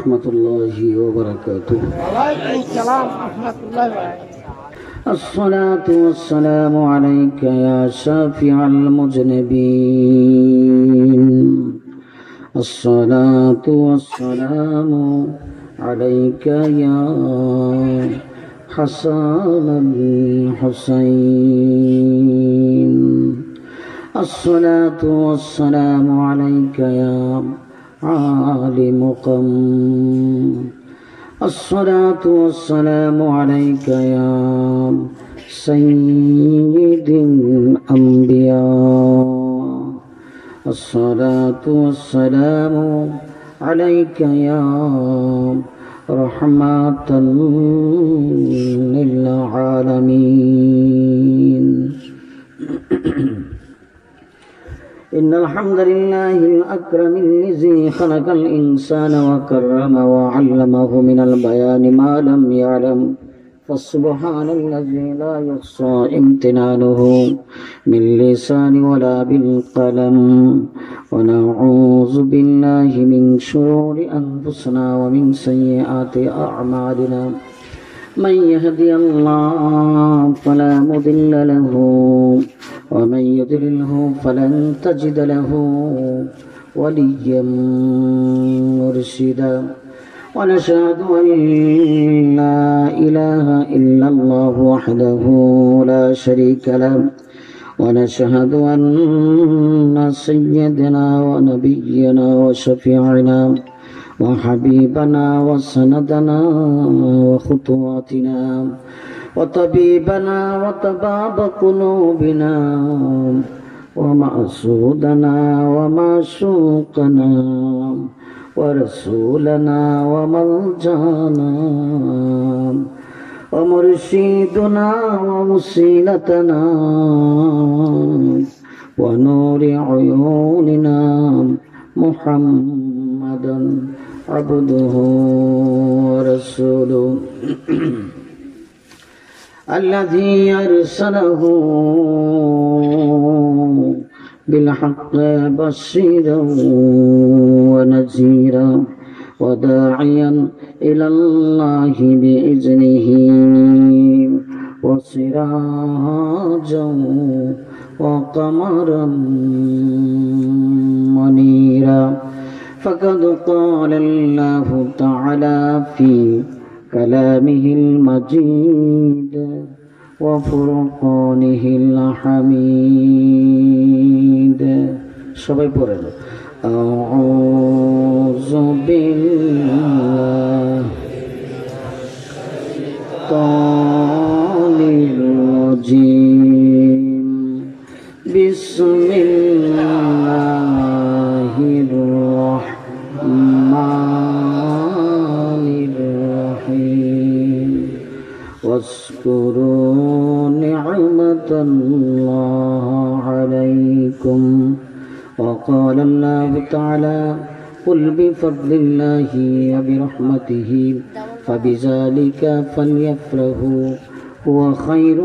warahmatullahi wabarakatuh. Waalaikumsalam warahmatullahi wabarakatuh. Assalatu wassalamu alayka ya syafi'al mujnibin. Assalatu wassalamu alayka ya Hasan al-Husain. Assalatu wassalamu alayka ya عالم قم. الصلاة والسلام عليك يا سيد الأنبياء. الصلاة والسلام عليك يا رحمة للعالمين. إن الحمد لله الأكرم الذي خلق الإنسان وكرم وعلمه من البيان ما لم يعلم. فالسبحان الذي لا يحصى امتنانه من لسان ولا بالقلم. ونعوذ بالله من شرور أنفسنا ومن سيئات أعمالنا. من يهدي الله فلا مضل له ومن يضلله فلن تجد له وليا مرشدا. ونشهد أن لا إله إلا الله وحده لا شريك له. ونشهد أن سيدنا ونبينا وشفيعنا وحبيبنا وسندنا وخطواتنا وطبيبنا وطباب قلوبنا ومقصودنا ومعشوقنا ورسولنا وملجانا ومرشدنا ووسيلتنا ونور عيوننا محمدا عبده ورسوله الذي أرسله بالحق بشيرا ونذيرا وداعيا إلى الله بإذنه وسراجا وقمرا منيرا. فقد قال الله تعالى في كلامه المجيد وفرقانه الحميد. সবাই পড়েন আউযু বিল্লাহির রাজিম বিসমিল্লাহির রাহমানির রহিম. واذكروا نعمة الله عليكم. وقال الله تعالى قل بفضل الله وبرحمته فبذلك فليفرحوا هو خير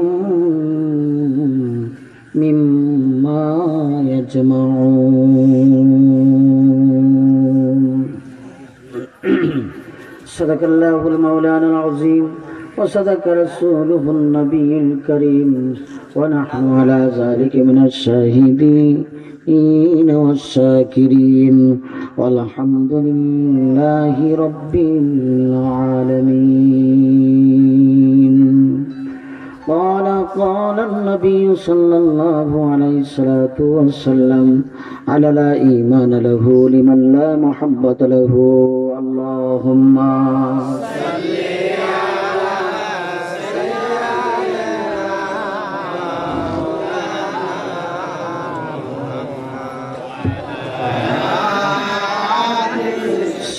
مما يجمعون. صدق الله المولانا العظيم وصدق رسوله النبي الكريم. ونحن على ذلك من الشاهدين والشاكرين والحمد لله رب العالمين. قال النبي صلى الله عليه الصلاة والسلام على لا إيمان له لمن لا محبة له. اللهم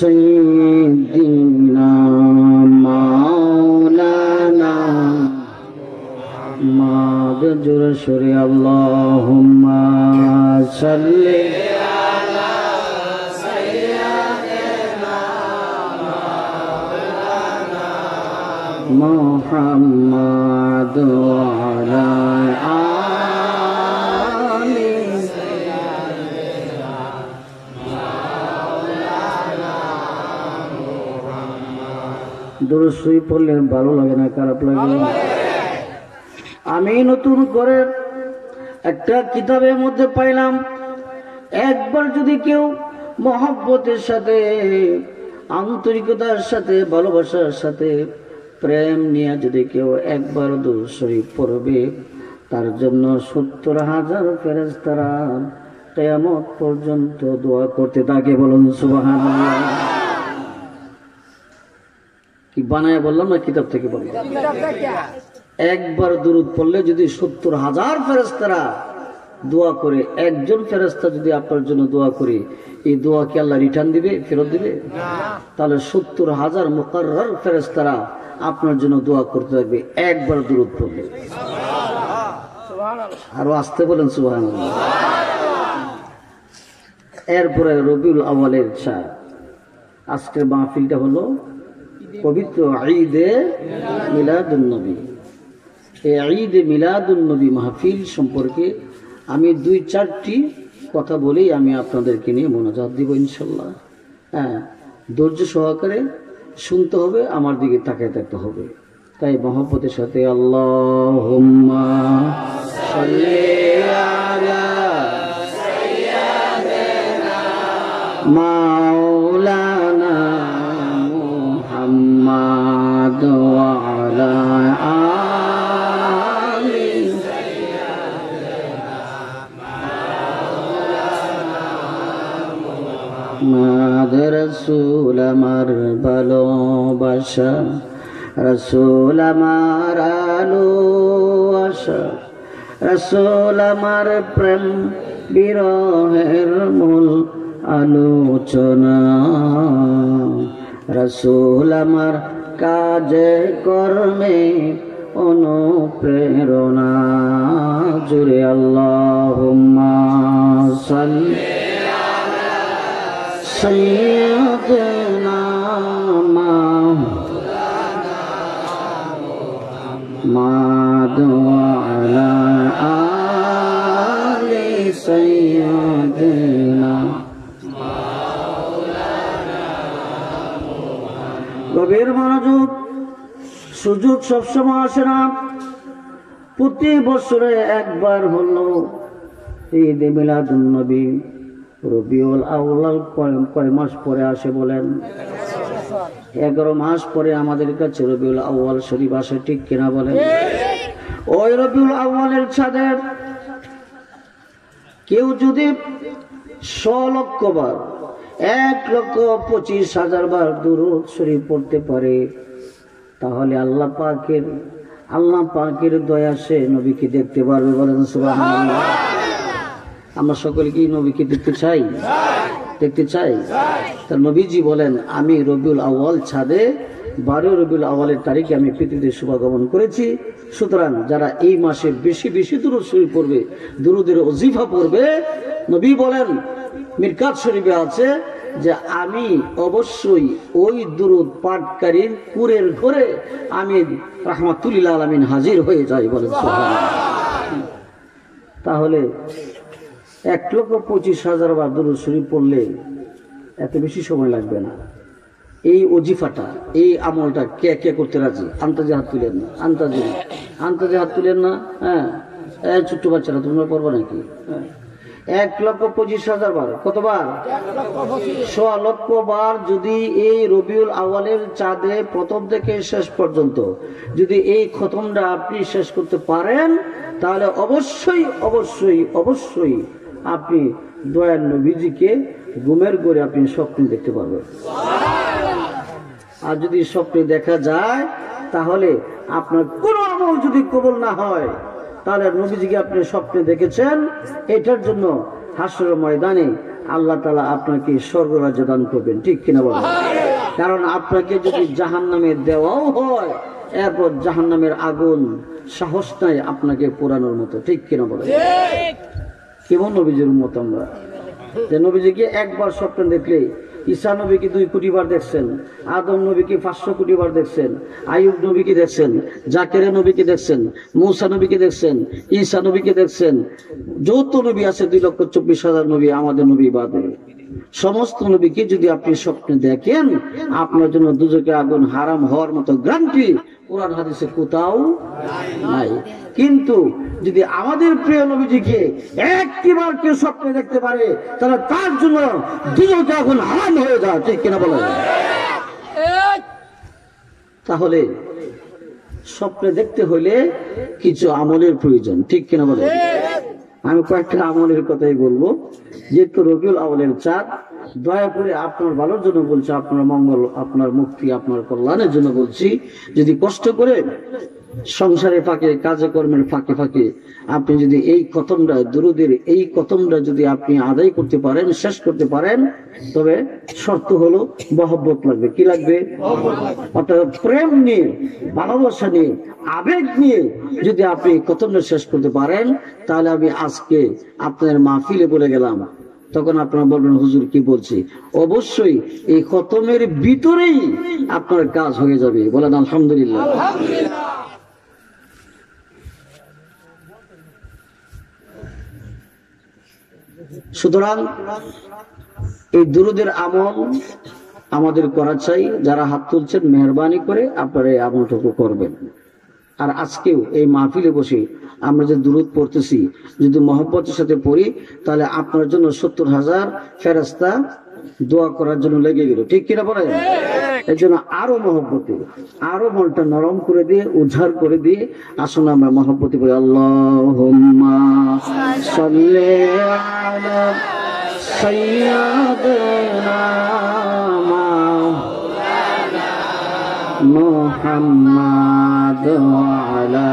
سيدنا مولانا محمد رسول اللهم صل على سيدنا مولانا محمد وعلى দরুদ শরীফ পড়লে ভালো লাগে না খারাপ লাগে? আমি নতুন করে একটা কিতাবের মধ্যে পাইলাম, একবার যদি কেউ মহব্বতের সাথে, আন্তরিকতার সাথে, ভালোবাসার সাথে, প্রেম নিয়ে যদি কেউ একবার দরুদ শরীফ পড়বে, তার জন্য 70,000 ফেরেশতারা কিয়ামত পর্যন্ত দোয়া করতে থাকে। বলুন সুবহানাল্লাহ। কি বানায় বললাম না কিতাব থেকে বললাম? একবার দরুদ পড়লে যদি 70,000 ফেরেশতারা দোয়া করে, একজন ফেরেশতা যদি আপনার জন্য দোয়া করে, এই দোয়া কি আল্লাহ রিটার্ন দিবে, ফেরত দিবে? তাহলে 70,000 মুকাররার ফেরেশতারা আপনার জন্য দোয়া করতে থাকবে একবার দরুদ পড়লে। আরো আসতে বলেন সুবহানাল্লাহ। এরপরে রবিউল আউয়ালের চাঁদ। আজকের মাহফিলটা হলো পবিত্র ঈদে মিলাদুন নবী। এই ঈদে মিলাদুন নবী মাহফিল সম্পর্কে আমি 2-4টি কথা বলেই আমি আপনাদেরকে নিয়ে মোনাজাত দিব ইনশাল্লাহ। হ্যাঁ, ধৈর্য সহকারে শুনতে হবে, আমার দিকে তাকিয়ে থাকতে হবে। তাই মহব্বতের সাথে আল্লাহুম্মা সাল্লি আলা সাইয়্যিদিনা মাওলানা মুহাম্মাদ ওয়া আলা আলি সাইয়্যিদিনা মাওলানা রাসূল আমার ভালোবাসা, রাসূল আমার আলো আশা, রাসূল আমার প্রেম বিরহের মূল আলোচনা, রাসূল আমার কাজে কর্মে অনুপ্রেরণা। জুড়ে আল্লাহুম্মা সাল্লি আলা সাইয়্যিদিনা মুহাম্মাদ ওয়া আলা আলি সাইয়্যিদিনা। গভীর মনোযোগ, সুযোগ সবসময় আসে না। প্রতি বছরে একবার হলো ঈদে মিলাদুন নবী। রবিউল আউয়াল কয় মাস পরে আসে বলেন? 11 মাস পরে আমাদের কাছে রবিউল আউয়াল শরীফ আসে, ঠিক কিনা বলেন? ওই রবিউল আউয়ালের চাঁদে কেউ যদি 100 লক্ষ বার, 1,25,000 বার দুরূদ শরীফ পড়তে পারে, তাহলে আল্লাহ পাকের দয়া সে নবীকে দেখতে পারবে। বলেন সুবহানাল্লাহ। আমরা সকলে কি নবীকে দেখতে চাই? দেখতে চাই। তা নবীজি বলেন, আমি রবিউল আউয়াল ছাদে 12 রবিউল আউয়ালের তারিখে আমি পৃথিবীতে শুভাগমন করেছি। সুতরাং যারা এই মাসে বেশি বেশি দুরূদ শরীফ পড়বে, দুরূদের ওজিফা পড়বে, নবী বলেন মিরকাত শরীফে আছে যে আমি অবশ্যই ওই দুরূদ পাঠকারীর কুরের ঘরে আমি রাহমাতুল লিল আলামিন হাজির হয়ে যাই। বলেন সুবহানাল্লাহ। তাহলে 1,25,000 বার দুরূদ শরীফ পড়লে এত বেশি সময় লাগবে না। এই ওজিফাটা, এই আমলটা কে কে করতে রাজি? আন্তাজে হাত তুলেন না, আন্তাজে হাত তুলেন না। হ্যাঁ, ছোট্ট বাচ্চারা তোমরা পড়বো নাকি? 1,25,000 বার। কতবার? 100 লক্ষ বার। যদি এই রবিউল আউয়ালের চাঁদে প্রথম থেকে শেষ পর্যন্ত যদি এই খতমটা আপনি শেষ করতে পারেন, তাহলে অবশ্যই অবশ্যই অবশ্যই আপনি দয়াল নবীজিকে ঘুমের ঘরে আপনি স্বপ্নে দেখতে পারবেন। আর যদি স্বপ্নে দেখা যায়, তাহলে আপনার কোনো আমল যদি কবুল না হয়, তাহলে নবীজিকে আপনি স্বপ্নে দেখেছেন, এটার জন্য হাসরের ময়দানে আল্লাহ তাআলা আপনাকে স্বর্গরাজ্য দান করবেন। ঠিক কিনা বলেন? কারণ আপনাকে যদি জাহান্নামে দেওয়াও হয়, এরপর জাহান্নামের আগুন সাহস নাই আপনাকে পোড়ানোর মতো। ঠিক কিনা বলেন? কেমন নবীজির উম্মত আমরা, যে নবীজিকে একবার স্বপ্নে দেখলে, ঈসা নবীকে 2 কোটি বার দেখছেন, আদম নবীকে 500 কোটি বার দেখছেন, আইয়ুব নবীকে দেখছেন, জাকেরিয়া নবীকে দেখছেন, মূসা নবীকে দেখছেন, ঈসা নবীকে দেখছেন। যত নবী আছে 2,24,000 নবী আমাদের নবী বাদে। সমস্ত নবীকে যদি আপনি স্বপ্নে দেখেন, আপনার জন্য দুজকের আগুন হারাম হওয়ার মতো গ্যারান্টি কোরআন হাদিসে কোথাও নাই। কিন্তু যদি আমাদের প্রিয় নবীজিকে একটিবার কেউ স্বপ্নে দেখতে পারে, তাহলে তার জন্য দুজকে আগুন হারাম হয়ে যায়, ঠিক কিনা বলেন? তাহলে স্বপ্নে দেখতে হলে কিছু আমলের প্রয়োজন, ঠিক কিনা বলেন? আমি কয়েকটা আমলের কথাই বলবো, যেহেতু রবিউল আউয়ালের চাঁদ, দয়া করে আপনার ভালোর জন্য বলছি, আপনার মঙ্গল, আপনার মুক্তি, আপনার কল্যাণের জন্য বলছি। যদি কষ্ট করে সংসারের ফাঁকে, কাজে কর্মের ফাঁকে ফাঁকে আপনি যদি এই খতমটা, দুরুদের এই খতমটা যদি আপনি আদায় করতে পারেন, শেষ করতে পারেন, তবে শর্ত হলো মহব্বত লাগবে। কি লাগবে? অর্থাৎ প্রেম নিয়ে, ভালোবাসা নিয়ে, আবেগ নিয়ে যদি আপনি খতমটা শেষ করতে পারেন, তাহলে আমি আজকে আপনার মাহফিলে বলে গেলাম, তখন আপনারা বলবেন হুজুর কি বলছি। অবশ্যই এই খতমের ভিতরেই আপনার কাজ হয়ে যাবে। বলেন আলহামদুলিল্লাহ। সুতরাং এই দুরুদের আমল আমাদের করা চাই। যারা হাত তুলছেন, মেহরবানি করে আপনারা এই আমলটুকু করবেন। আর আজকেও এই মাহফিলে বসে আমরা যে দুরুদ পড়তেছি, যদি মহব্বতের সাথে পড়ি, তাহলে আপনার জন্য 70,000 ফেরেশতা দোয়া করার জন্য লেগে গেল, ঠিক কিনা বলেন? এই জন্য আরো মহব্বতে, আরো মনটা নরম করে দিয়ে, উদ্ধার করে দিয়ে আসুন আমরা মহব্বতে পড়ি। আল্লাহুম্মা সাল্লি আলা সাইয়্যিদিনা মুহাম্মাদ ওয়া আলা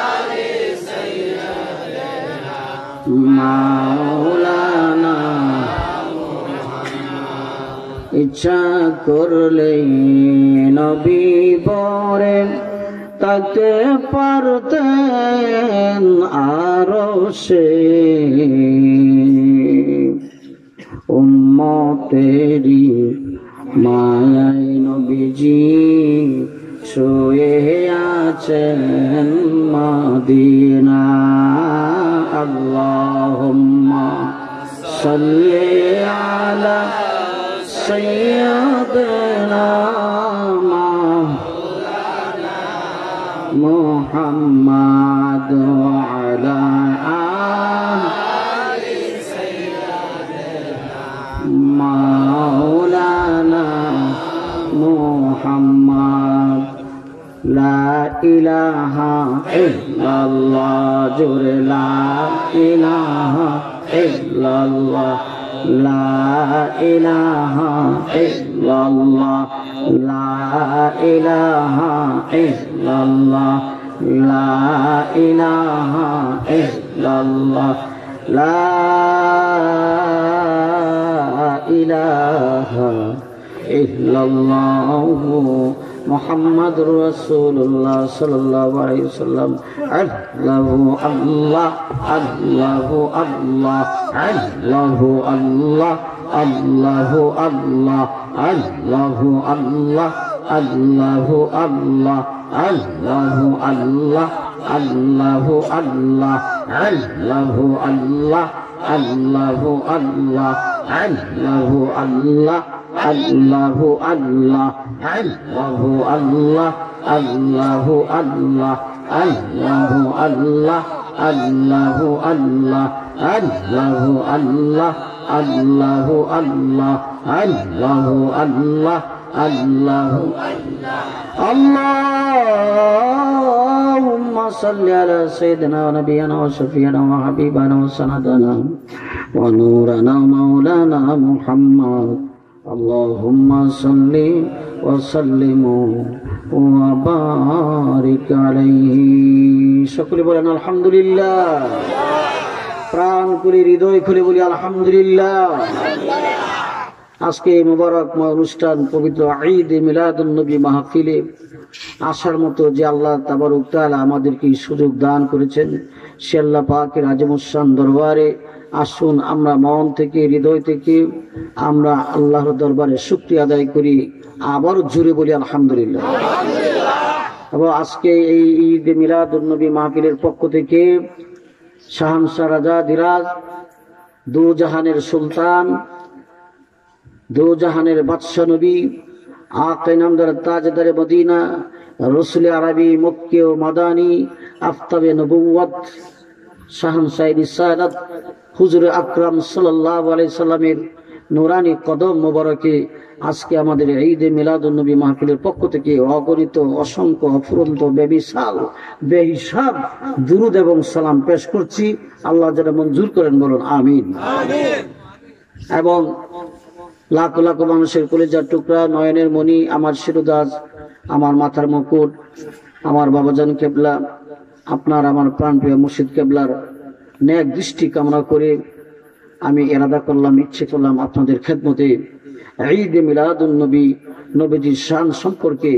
আলি সাইয়্যিদিনা মাওলানা। ইচ্ছা করলে নবী বরে তাকে পারতেন আরশে, উম্মতেরি মায়ায় নবীজি শুয়ে আছেন মদিনা। আল্লাহুম্মা সাল্লি আলা সাইয়্যিদিনা মুহাম্মাদ ওয়া আলা আলি সাইয়্যিদিনা মাওলানা মুহাম্মাদ। লা ইলাহা ইল্লাল্লাহ, জোরে লা ইলাহা ইল্লাল্লাহ, লা ইলাহা ইল্লাল্লাহ, লা ইলাহা ইল্লাল্লাহ, লা ইলাহা ইল্লাল্লাহ, লা ইলাহা ইল্লাল্লাহু মুহাম্মাদুর রাসূলুল্লাহ সাল্লাল্লাহু আলাইহি ওয়াসাল্লাম। আল্লাহু আল্লাহ, আল্লাহু আল্লাহ, আল্লাহু আল্লাহ, আল্লাহু আল্লাহ, আল্লাহু আল্লাহ, আল্লাহু আল্লাহ, আল্লাহু আল্লাহ, আল্লাহু আল্লাহ, আল্লাহু আল্লাহ, আল্লাহু আল্লাহ, আল্লাহু আল্লাহ, আল্লাহু আল্লাহ, আল্লাহু আল্লাহ, আল্লাহু আল্লাহ, আল্লাহু আল্লাহ, আল্লাহু আল্লাহ, আল্লাহু আল্লাহ, আল্লাহু আল্লাহ, আল্লাহু আল্লাহ, আল্লাহু আল্লাহুম্মা সাল্লি আলা সাইয়্যিদিনা ওয়া নাবিয়িনা ওয়া শাফিয়িনা ওয়া হাবিবানা ওয়া সানাদানা ওয়া নূরানা মাওলানা মুহাম্মদ। আল্লাহুম্মা সাল্লি ওয়া সাল্লিম ওয়া বারিক আলাইহি। সকলে বলেন আলহামদুলিল্লাহ। প্রাণ খুলে, হৃদয় খুলে বলি আলহামদুলিল্লাহ। আজকে এই মুবারকময় অনুষ্ঠান, পবিত্র ঈদ মিলাদুন নবী মাহফিলে আসার মতো যে আল্লাহ তাবারক তাআলা আমাদেরকে সুযোগ দান করেছেন, সে আল্লাহ পাকের আজমুসান দরবারে আসুন আমরা মন থেকে, হৃদয় থেকে আমরা আল্লাহর দরবারে শুকরিয়া আদায় করি। আবার জুড়ে বলি আলহামদুলিল্লাহ। এবং আজকে এই ঈদ মিলাদুন নবী মাহফিলের পক্ষ থেকে শাহানশাহ রাজা ধীরাজ দু জাহানের সুলতান, দু জাহানের বাদশা নবী, আকে নামদার তাজদারে মদিনা, রসুল আরবি মক্কি ও মাদানী, আফতাবে নবুওয়াত, শাহনশাহ রিসালাত, হুজুর আকরাম সাল্লাল্লাহু আলাইহি সাল্লামের নুরানি কদম মোবারকে আজকে আমাদের ঈদে মিলাদুন নবী মাহফিলের পক্ষ থেকে অগণিত অসংখ্য অফুরন্ত বেমিসাল বেহিসাব দুরুদ এবং সালাম পেশ করছি। আল্লাহ যেন মঞ্জুর করেন, বলুন আমিন। এবং লাখ লাখ মানুষের কলিজার টুকরা, নয়নের মণি, আমার শিরোদাজ, আমার মাথার মুকুট, আমার বাবাজান কেবলা, আপনার আমার প্রাণপ্রিয় মুর্শিদ কেবলার ন্যাক দৃষ্টি কামনা করে আমি এরাদা করলাম, ইচ্ছে করলাম আপনাদের খেদমতে ঈদে মিলাদুন নবী, নবীজির শান সম্পর্কে,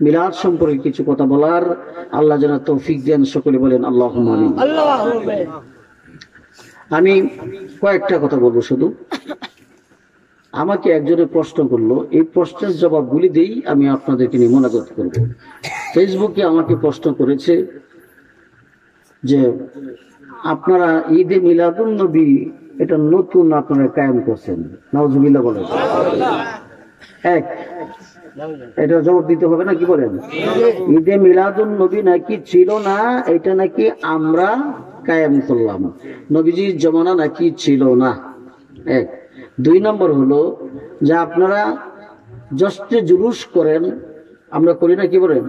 মিলাদ সম্পর্কে কিছু কথা বলার। আল্লাহ যেন তৌফিক দেন, সকলে বলেন আল্লাহুম্মা আমিন। আমি কয়েকটা কথা বলবো শুধু। আমাকে একজনে প্রশ্ন করলো, এই প্রশ্নের জবাবগুলি দেই আমি আপনাদেরকে নিয়ে মোনাজাত করব। ফেসবুকে আমাকে প্রশ্ন করেছে যে আপনারা ঈদে মিলাদুন নবী এটা নতুন আপনারা কায়েম করছেন, নাউজুবিল্লাহ বলেন। এক, এটা জবাব দিতে হবে না, কি বলেন? ঈদে মিলাদুন নবী নাকি ছিল না, এটা নাকি আমরা কায়েম করলাম, নবীজির জমানা নাকি ছিল না। এক। দুই নম্বর হলো যে আপনারা জশ্নে জুলুস করেন, আমরা করি না, কি বলেন?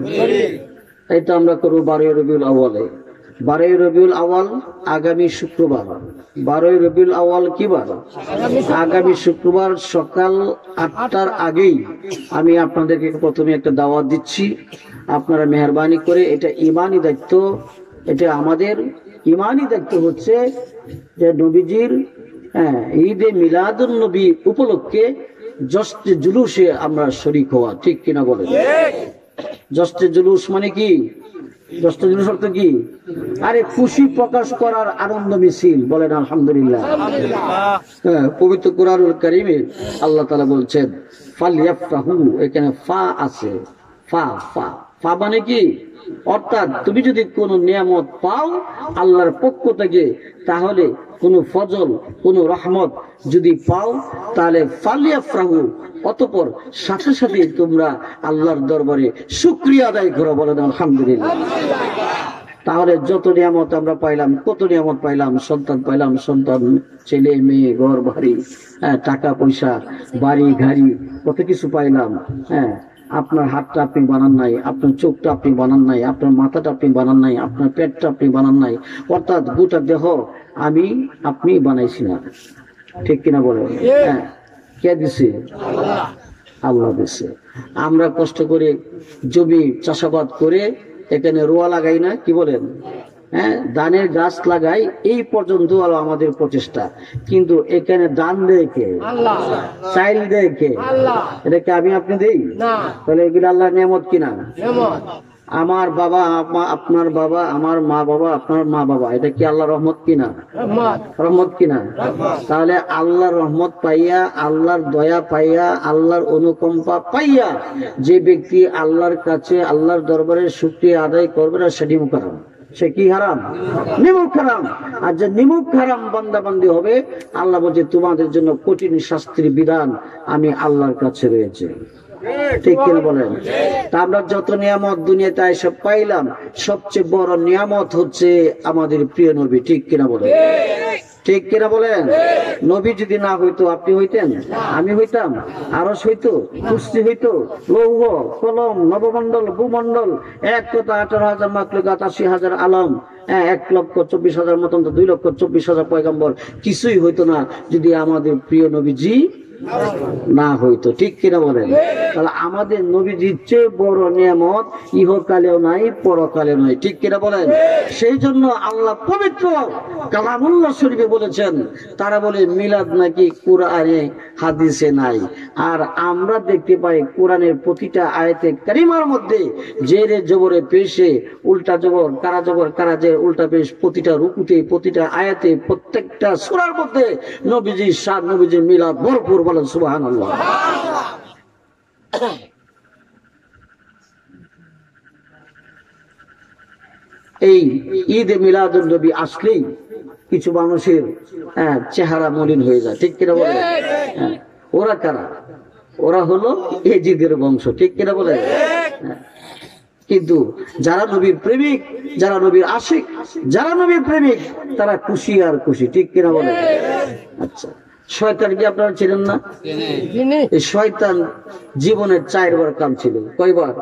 এই তো আমরা করবো 12 রবিউল আউয়ালে। 12 রবিউল আউয়াল আগামী শুক্রবার। 12 রবিউল আউয়াল কি বার? আগামী শুক্রবার সকাল 8টার আগেই আমি আপনাদেরকে প্রথমে একটা দাওয়াত দিচ্ছি। আপনারা মেহরবানি করে, এটা ইমানি দায়িত্ব, এটা আমাদের ইমানি দায়িত্ব হচ্ছে যে নবীজির ঈদে মিলাদুন নবী উপলক্ষে জশ্নে জুলুসে আমরা শরীক হওয়া, ঠিক কিনা বলেন? জশ্নে জুলুস মানে কি? জশ্নে জুলুস অর্থ কি? আরে খুশি প্রকাশ করার আনন্দ মিছিল, বলেন আলহামদুলিল্লাহ। পবিত্র কুরআনুল কারীমে আল্লাহ তাআলা বলছেন ফালইফরাহু, এখানে ফা আছে, ফা ফা ফা মানে কি? অর্থাৎ তুমি যদি কোনো নিয়ামত পাও আল্লাহর পক্ষ থেকে, তাহলে কোনো ফজল, কোনো রহমত যদি পাও, তাহলে ফালিয়াফরাহু, অতঃপর সাথে সাথে তোমরা আল্লাহর দরবারে শুকরিয়া আদায় করো, বলেন আলহামদুলিল্লাহ। তাহলে যত নিয়ামত আমরা পাইলাম, কত নিয়ামত পাইলাম, সন্তান পাইলাম, সন্তান, ছেলে মেয়ে, ঘর বাড়ি, টাকা পয়সা, বাড়ি গাড়ি, কত কিছু পাইলাম। আপনার হাতটা আপনি বানান নাই, আপনার চোখটা আপনি বানান নাই, আপনার মাথাটা আপনি বানান নাই, আপনার পেটটা আপনি বানান নাই, অর্থাৎ গোটা দেহ আমি আপনি বানাইছি না, ঠিক কিনা বলেন? কে দিছে? আল্লাহ দিছে। আমরা কষ্ট করে জমি চাষাবাদ করে এখানে রোয়া লাগাই না, কি বলেন? ধানের গাছ লাগাই, এই পর্যন্ত হলো আমাদের প্রচেষ্টা। কিন্তু এখানে দান দেয় কে? চাইল দেয় কে? এটাকে আমি আপনি দেই? তাহলে এগুলো আল্লাহর নিয়ামত কিনা? আমার বাবা, আপনার বাবা, আমার মা বাবা, আপনার মা বাবা, এটা কি আল্লাহর রহমত কিনা? রহমত কিনা? তাহলে আল্লাহর রহমত পাইয়া, আল্লাহর দয়া পাইয়া, আল্লাহর অনুকম্পা পাইয়া যে ব্যক্তি আল্লাহর কাছে, আল্লাহর দরবারে শুকরিয়া আদায় করবে না, সেটি মুকাররম। সে কি হারাম? নিমুখ হারাম। আর যে নিমুখ হারাম বান্দাবান্দি হবে, আল্লাহ বলছে তোমাদের জন্য কঠিন শাস্তির বিধান আমি আল্লাহর কাছে রয়েছে, ঠিক কিনা বলেন? তা আমরা যত নিয়ামত দুনিয়াতে এসব পাইলাম, সবচেয়ে বড় নিয়ামত হচ্ছে আমাদের প্রিয় নবী, ঠিক কিনা বলেন? ঠিক কিনা বলেন? নবী যদি না হইতো আপনি হইতেন, আমি হইতাম, আরশ হইতো, কুরসি হইতো, লৌহ কলম, নবমন্ডল ভূমন্ডল, 1,18,000 মাখলুকাত, 80,000 আলম, 1,24,000 মতন, 2,24,000 পয়গম্বর, কিছুই হইতো না যদি আমাদের প্রিয় নবীজি না হইতো, ঠিক কিনা বলেন? তাহলে আমাদের নবীজির চেয়ে বড় নিয়ামত ইহকালেও নাই, পরকালেও নাই, ঠিক কিনা বলেন? সেই জন্য আল্লাহ পবিত্র কালামুল্লাহ শরীফে বলেছেন, তারা বলে মিলাদ নাকি কোরআনে হাদিসে নাই। আর আমরা দেখতে পাই কোরআনের প্রতিটা আয়াতে কারিমার মধ্যে জেরে জবরে পেশে, উল্টা জবর, কারা জবর, কারা জের, উল্টা পেশ, প্রতিটা রুকুতে, প্রতিটা আয়াতে, প্রত্যেকটা সূরার মধ্যে নবীজির শান, নবীজির মিলাদ ভরপুর, বলেন সুবহানাল্লাহ। এই ঈদে মিলাদুন নবী আসলেই কিছু মানুষের চেহারা মলিন হয়ে যায়, ঠিক কিনা বলে? ওরা কারা? ওরা হলো এজিদের বংশ, ঠিক কিনা বলে? কিন্তু যারা নবীর প্রেমিক, যারা নবীর আশিক, যারা নবীর প্রেমিক, তারা খুশি আর খুশি, ঠিক কিনা বলে? আচ্ছা, শয়তান কি আপনারা ছিলেন না? এই শয়তান জীবনের 4 বার কান ছিল। কয়বার?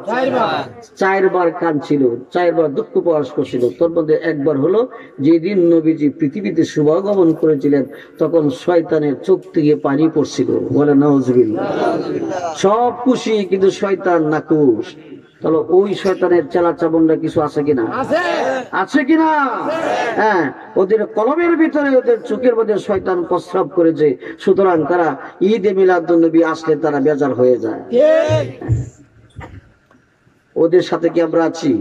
4 বার কান ছিল, 4 বার দুঃখ প্রকাশ করছিল। তোর মধ্যে একবার হলো যেদিন নবীজি পৃথিবীতে শুভাগমন করেছিলেন, তখন শয়তানের চোখ থেকে পানি পড়ছিল। বলে নাউজুবিল্লাহ। সব খুশি, কিন্তু শয়তান নাকুশ। তাহলে ওই শয়তানের চেলা চাবনরা কিছু আছে কিনা? আছে কিনা? হ্যাঁ, ওদের কলমের ভিতরে, ওদের চোখের মধ্যে শয়তান প্রস্রাব করেছে। সুতরাং তারা ঈদে মিলাদুন্নবী আসলে তারা বেজার হয়ে যায়। ওদের সাথে কি আমরা আছি?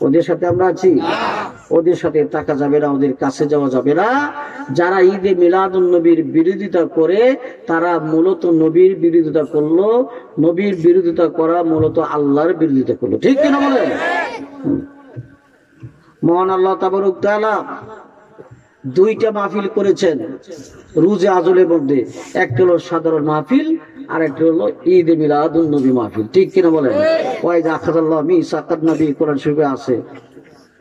ওদের সাথে আমরা আছি? ওদের সাথে থাকা যাবে না, ওদের কাছে যাওয়া যাবে না। যারা ঈদে মিলাদুন্নবীর বিরোধিতা করে, তারা মূলত নবীর বিরোধিতা করলো। নবীর বিরোধিতা করা মূলত আল্লাহর বিরোধিতা করলো, ঠিক কিনা বলেন? মহান আল্লাহ তাবারক তাআলা 2টা মাহফিল করেছেন রোজে আজলের মধ্যে। একটা হলো সাধারণ মাহফিল, আর একটা হলো ঈদে মিলাদুন্নবী মাহফিল, ঠিক কিনা বলেন? ওয়াইদা আখাযাল্লাহু মিসাকান নবী কোরআন শরীফে আছে।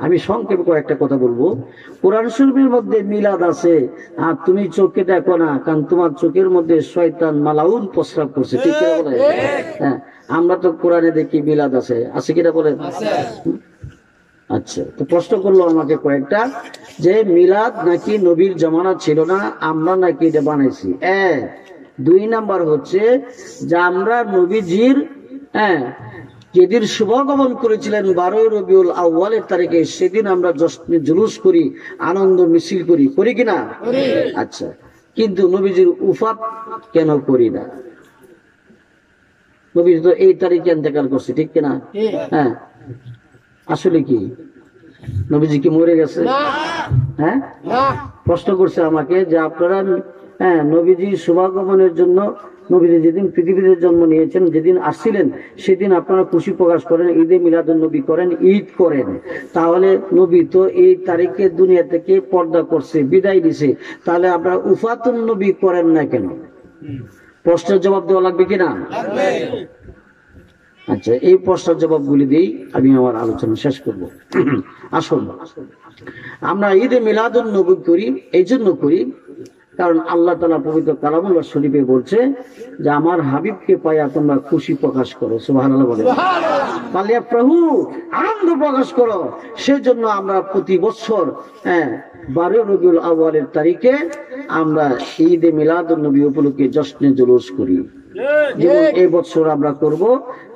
আমি সংক্ষেপে কয়েকটা কথা বলবো। কোরআন শরীফের মধ্যে মিলাদ আছে, আর তুমি চোখে দেখো না, কারণ তোমার চোখের মধ্যে শয়তান মালাউন প্রস্রাব করছে, ঠিক কিনা বলেন? হ্যাঁ, আমরা তো কোরআনে দেখি মিলাদ আছে, আছে কিনা বলেন? আচ্ছা, তো প্রশ্ন করলো আমাকে কয়েকটা, যে মিলাদ নাকি নবীর জামানা ছিল না, আমরা নাকি এটা বানাইছি। 2 নাম্বার হচ্ছে যে আমরা নবীজির যেদিন শুভাগমন করেছিলেন 12 রবিউল আউয়ালের তারিখে, সেদিন আমরা জুলুস করি, আনন্দ মিছিল করি, করি কিনা? আচ্ছা, কিন্তু নবীজির উফাত কেন করি না? নবীজি তো এই তারিখে ইন্তেকাল করছে, ঠিক কিনা? হ্যাঁ, আসলে কি নবীজি কি মরে গেছে? হ্যাঁ, প্রশ্ন করছে আমাকে যে আপনারা নবীজি শুভাগমনের জন্য, নবীজি যেদিন পৃথিবীতে জন্ম নিয়েছেন, যেদিন আসছিলেন, সেদিন আপনারা খুশি প্রকাশ করেন, ঈদে মিলাদুন্নবী করেন, ঈদ করেন, তাহলে নবী তো এই তারিখে দুনিয়া থেকে পর্দা করছে, বিদায় দিছে, তাহলে আপনারা উফাতুন নবী করেন না কেন? প্রশ্নের জবাব দেওয়া লাগবে কিনা? আচ্ছা, এই প্রশ্নের জবাবগুলি দিই, আমি আমার আলোচনা শেষ করব। আসুন, আমরা ঈদে মিলাদুন্নবী করি, এই জন্য করি কারণ আল্লাহ তাআলা পবিত্র কালামুল্লাহ শরীফে বলছে যে আমার হাবিবকে পাইয়া তোমরা খুশি প্রকাশ করো। সুবহানাল্লাহ বলে, পালিয়া প্রভু আনন্দ প্রকাশ করো। সেজন্য আমরা প্রতি বছর 12 রবিউল আউয়ালের তারিখে আমরা ঈদে মিলাদুন্নবী উপলক্ষে জশ্নে জুলুস করি। যেমন এই বছর আমরা করব,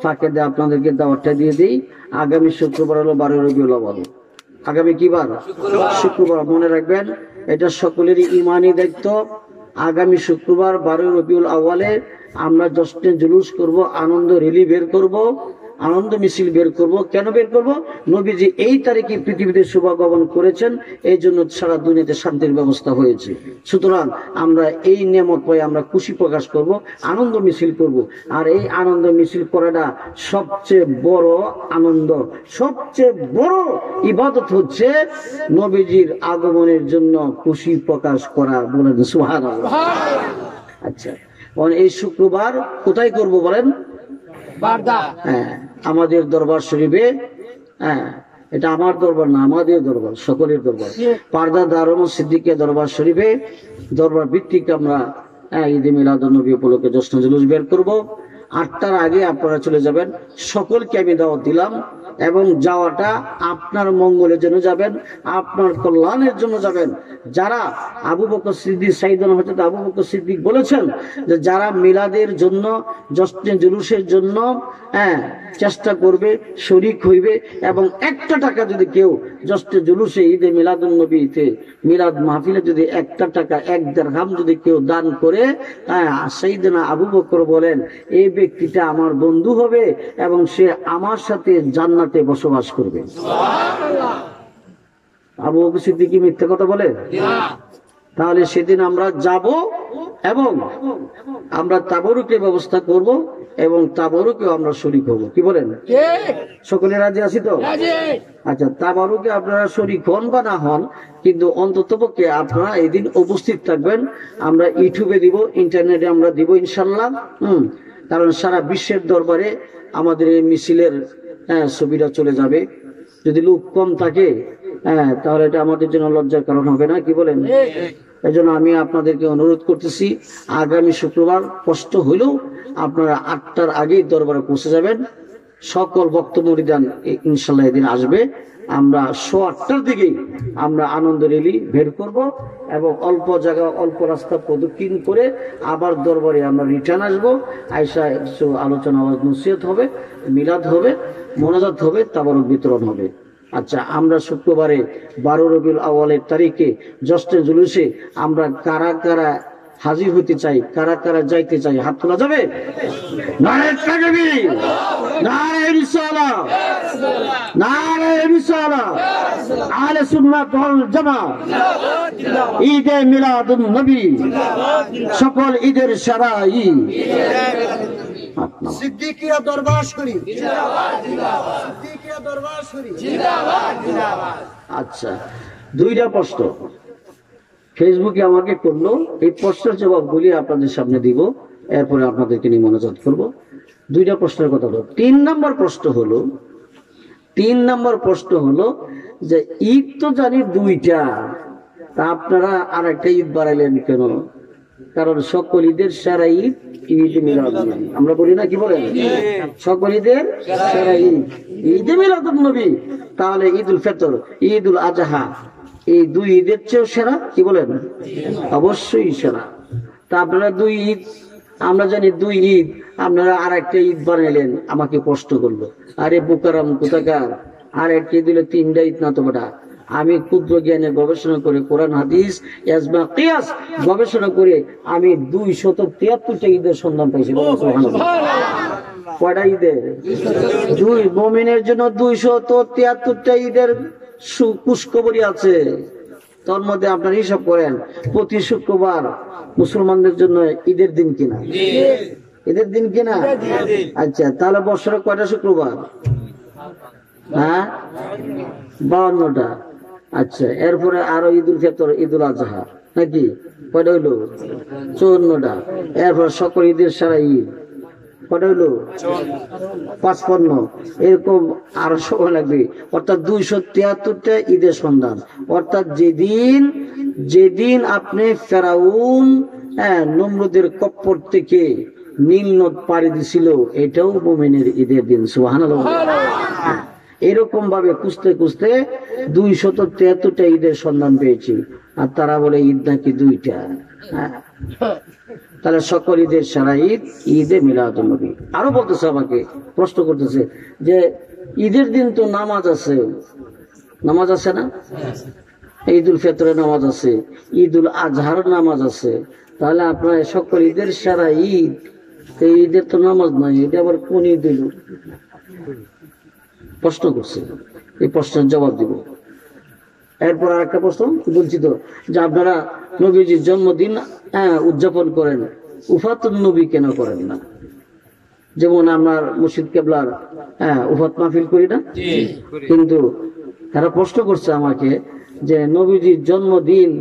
ফাঁকে দিয়ে আপনাদেরকে দাওয়াতটা দিয়ে দিই। আগামী শুক্রবার হলো 12 রবিউল আউয়াল। আগামী কি বার? শুক্রবার। মনে রাখবেন, এটা সকলেরই ইমানি দায়িত্ব। আগামী শুক্রবার 12 রবিউল আউয়ালে আমরা জশ্নে জুলুস করব, আনন্দ র্যালি বের করব, আনন্দ মিছিল বের করব। কেন বের করব? নবীজি এই তারিখে পৃথিবীতে শুভাগমন করেছেন, এই জন্য সারা দুনিয়াতে শান্তির ব্যবস্থা হয়েছে। সুতরাং আমরা এই নিয়ামত পাই, আমরা খুশি প্রকাশ করব, আনন্দ মিছিল করব। আর এই আনন্দ মিছিল করাটা সবচেয়ে বড় আনন্দ, সবচেয়ে বড় ইবাদত হচ্ছে নবীজির আগমনের জন্য খুশি প্রকাশ করা। বলেন সুবহানাল্লাহ। আচ্ছা, এই শুক্রবার কোথায় করব বলেন? আমাদের দরবার শরীফে। এটা আমার দরবার না, আমাদের দরবার, সকলের দরবার। পারদা দারুন সিদ্দিকিয়া দরবার শরীফে দরবার ভিত্তিক আমরা ঈদে মিলাদুন্নবী উপলক্ষে জশ্নে জুলুস বের করব। 8টার আগে আপনারা চলে যাবেন। সকলকে আমি দাওয়াত দিলাম, এবং যাওয়াটা আপনার মঙ্গলের জন্য যাবেন, আপনার কল্যাণের জন্য যাবেন। যারা আবু বকর সিদ্দিক, সাইয়েদনা হযরত আবু বকর সিদ্দিক বলেছেন যে যারা মিলাদের জন্য, জশ্নে জুলুসের জন্য চেষ্টা করবে, শরীক হইবে, এবং 1টা টাকা যদি কেউ জশ্নে জুলুসে ঈদে মিলাদুন্নবীতে মিলাদ মাহফিলে যদি 1টা টাকা, 1 দিরহাম যদি কেউ দান করে, সাইয়েদনা আবু বকর বলেন এই ব্যক্তিটা আমার বন্ধু হবে এবং সে আমার সাথে জান্নাতে বসবাস করবে। সুবহানাল্লাহ। আবু বকর সিদ্দিক কি মিথ্যা কথা বলে? তাহলে সেদিন আমরা যাব এবং আমরা তাবরুকের ব্যবস্থা করব এবং তাবরুকেও আমরা শরীক হব। কি বলেন? সকলে রাজি আছি তো? আচ্ছা, তাবারুকে আপনারা শরীক হন বা না হন, কিন্তু অন্ততপক্ষে আপনারা এই দিন উপস্থিত থাকবেন। আমরা ইউটিউবে দিব, ইন্টারনেটে আমরা দিব ইনশাল্লাহ। কারণ সারা বিশ্বের দরবারে আমাদের এই মিছিলের ছবিটা চলে যাবে। যদি লোক কম থাকে তাহলে এটা আমাদের জন্য লজ্জার কারণ হবে না। কি বলেন? এই জন্য আমি আপনাদেরকে অনুরোধ করতেছি, আগামী শুক্রবার কষ্ট হইলেও আপনারা 8টার আগেই দরবারে পৌঁছে যাবেন। সকল ভক্ত মুরিদান ইনশাল্লাহ এদিন আসবে। আমরা 8:15 দিকেই আমরা আনন্দ রেলি বের করব এবং অল্প জায়গা অল্প রাস্তা প্রদক্ষিণ করে আবার দরবারে আমরা রিটার্ন আসবো। আয়সা কিছু আলোচনা নসিহত হবে, মিলাদ হবে, মোনাজাত হবে, তাবারুক বিতরণ হবে। আচ্ছা, আমরা শুক্রবারে 12 রবিউল আউয়ালের তারিখে জশ্নে জুলুসে আমরা কারা কারা হাজির হতে চাই, কারা কারা যাইতে চাই, হাত তোলা যাবে? নারে তাকবীর, নারে রিসালাত, নারে রিসালাত, আহলে সুন্নাত ওয়াল জামাত, ঈদে মিলাদুন নবী, সকল ঈদের সেরা ঈদ। সিদ্দিকিয়া দরবার শরীফ জিন্দাবাদ, জিন্দাবাদ। সিদ্দিকিয়া দরবার শরীফ জিন্দাবাদ, জিন্দাবাদ। আচ্ছা, 2টা প্রশ্ন ফেসবুকে আমাকে করলো, এই প্রশ্নের জবাবগুলি আপনাদের সামনে দিব, এরপরে আপনাদেরকে নিয়ে মনোজাত করব। 2টা প্রশ্নের কথা হলো। 3 নম্বর প্রশ্ন হলো যে ঈদ তো জানি 2টা, তা আপনারা আর একটা ঈদ বাড়াইলেন কেন? কারণ সকল ঈদের সেরা ঈদ ঈদে মিলাদুন নবী। আমরা বলি না, কি বলেন? সকল ঈদের সেরা ঈদ ঈদে মিলাদুন নবী। তাহলে ঈদুল ফিতর, ঈদুল আজহা, এই 2 ঈদের চেয়েও সেরা। কি বলেন? অবশ্যই সেরা। তা আপনারা 2 ঈদ, আমরা জানি 2 ঈদ, আপনারা আর একটা ঈদ বানাইলেন, আমাকে কষ্ট করলো। আরে বুকারাম কোথাকার, আর একটা দিলে 3টা ঈদ না তো বেটা। আমি ক্ষুদ্র জ্ঞানে গবেষণা করে, কোরআন হাদিস ইজমা কিয়াস গবেষণা করে আমি 273টা ঈদের সন্ধান পাইছি। কয়টা ঈদের? 2। মুমিনের জন্য 273টা ঈদের খুশখবরি আছে। তার মধ্যে আপনারা হিসাব করেন, প্রতি শুক্রবার মুসলমানদের জন্য ঈদের দিন কিনা? ঈদের দিন কিনা? আচ্ছা, তাহলে বছরে কয়টা শুক্রবার? 52টা। আচ্ছা, এরপরে আরো ঈদুল ফিতর, ঈদুল আজহা, নাকি কয়টা হইলো? 54টা। এরপর সকল ঈদের সারা ঈদ কয়টা হইলো? 55। এরকম আরো সময় লাগবে। অর্থাৎ 273টা ঈদের সন্ধান। অর্থাৎ যেদিন আপনি ফেরাউন নমরুদের কপ্পর থেকে নীল নদ পাড়ি দিছিল, এটাও মুমিনের ঈদের দিন। সুবহানাল্লাহ। এরকম ভাবে খুঁজতে খুঁজতে 273টা ঈদের সন্ধান পেয়েছি, আর তারা বলে ঈদ নাকি 2টা। তাহলে সকল ঈদের সারা ঈদ ঈদে মিলাদুন নবী। আরো বলতেছে, আমাকে প্রশ্ন করতেছে যে ঈদের দিন তো নামাজ আছে, নামাজ আছে না? ঈদুল ফিতরের নামাজ আছে, ঈদুল আজহার নামাজ আছে, তাহলে আপনার সকল ঈদের সারা ঈদ, এই ঈদের তো নামাজ নাই, এটা আবার কোন ঈদ হইল? প্রশ্ন করছে, এই প্রশ্নের জবাব দিব। এরপর আর একটা প্রশ্ন বলছি তো, যে আপনারা নবীজির জন্মদিন উদযাপন করেন, উফাতুন নবী কেন করেন না? যেমন আমার মুর্শিদ কেবলার উফাত মাহফিল করি না, কিন্তু তারা প্রশ্ন করছে আমাকে যে নবীজির জন্মদিন,